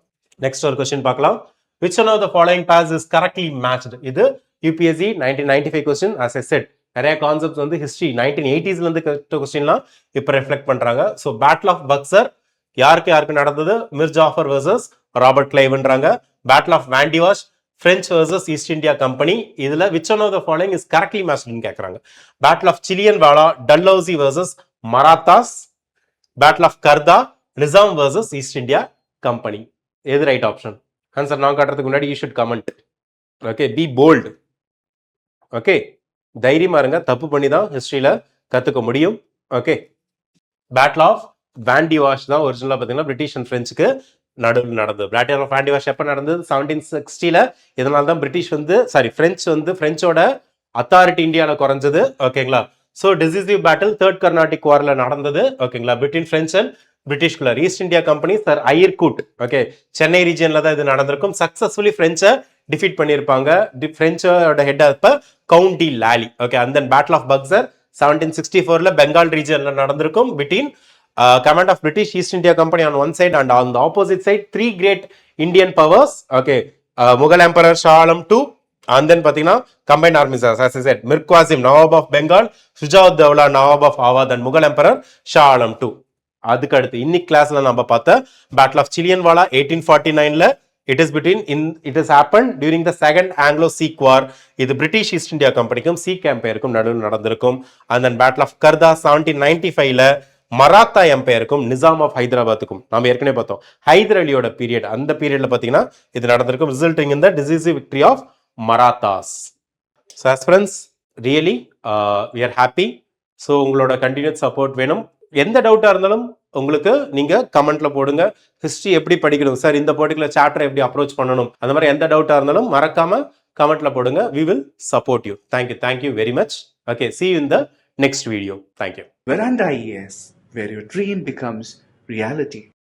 நெக்ஸ்ட் ஒரு கொஸ்டின் பார்க்கலாம். Which one of the following paths is correctly matched? இது UPSC 1995 question. as I said, நிறைய கான்செப்ட்ஸ் வந்து ஹிஸ்டரி 1980ஸ்ல இருந்து கொஸ்டின்லாம் இப்போ ரிஃப்ளெக்ட் பண்றாங்க. ஸோ பேட்டில் ஆஃப் பக்சர் யாருக்கு நடந்தது? மிர் ஜாஃபர் வர்சஸ் ராபர்ட் கிளைவ்ன்றாங்க. Battle of Wandiwash French versus East India company. இதுல which one of the following is correctly மேட்ச்ட்னு கேட்கறாங்க. Battle of Chillianwala Dalhousie versus Marathas. Battle of Kharda Nizam versus East India company. எது right option? Answer நான் காட்டுறதுக்கு முன்னாடி you should comment. Okay, be bold. Okay, தைரியமா இருங்க, தப்பு பண்ணி தான் ஹிஸ்டரியில கத்துக்க முடியும். ஓகே, பேட்டில் ஆஃப் வாண்டிவாஷ் தான் ஒரிஜினலா பார்த்தீங்கன்னா பிரிட்டிஷ் அண்ட் பிரெஞ்சுக்கு நடுவில் நடந்தது. பேட்டில் ஆஃப் வாண்டிவாஷ் எப்போ நடந்தது? 1760ல. இதனால தான் பிரெஞ்சோட அத்தாரிட்டி இந்தியாவில் குறைஞ்சது. ஓகேங்களா, so decisive battle third Carnatic வார்ல நடந்தது. ஓகேங்களா, பிட்வீன் பிரெஞ்ச் அண்ட் பிரிட்டிஷ்குள்ள. East India company sir Eyre Coote, okay, Chennai ரீஜியன்ல தான் இது நடந்திருக்கும். சக்சஸ்ஃபுல்லி பிரெஞ்சை டிஃபீட் பண்ணியிருப்பாங்க. பிரெஞ்சோட ஹெட் அப்ப count Lally. Okay, and then battle of Buxar 1764ல பெங்கால் ரீஜியன்ல நடந்திருக்கும். Between command of British East India company on one side and on the opposite side 3 great Indian powers. Okay, Mughal emperor Shah Alam II, and then பாத்தீங்கன்னா combined armies, as I said, Mir Qasim, Nawab of Bengal, Shujauddaulah, Nawab of Awadh, and Mughal Emperor Shah Alam II. அதுக்கு அடுத்து இன்னைக்கு கிளாஸ்ல நம்ம பார்த்த battle of Chillianwala 1849ல. it has happened during the second Anglo-Sikh war. இது British East India கம்பெனிக்கும் சீக் எம்பையருக்கும் நடுவில் நடந்திருக்கும். and then battle of Kharda 1795ல மராத்தா எம்பையருக்கும் நிசாம் ஆஃப் ஹைதராபாத்துக்கும். நம்ம ஏற்கனவே பார்த்தோம் ஹைதர் அலியோட பீரியட். அந்த பீரியட்ல பாத்தீங்கன்னா இது நடந்திருக்கும், resulting in the decisive victory of Marathas. So as friends, really we are happy. So உங்களோட கண்டினியூஸ் சப்போர்ட் வேணும். எந்த டவுட்டா இருந்தாலும் உங்களுக்கு நீங்க கமெண்ட்ல போடுங்க. ஹிஸ்டரி எப்படி படிக்கணும் சார், இந்த பர்டிகுலர் சாப்டர் எப்படி அப்ரோச் பண்ணணும், அந்த மாதிரி எந்த டவுட்டா இருந்தாலும் மறக்காம கமெண்ட்ல போடுங்க. we will support you. Thank you very much. Okay, see you in the next video. Thank you. Veranda IAS, where your dream becomes reality.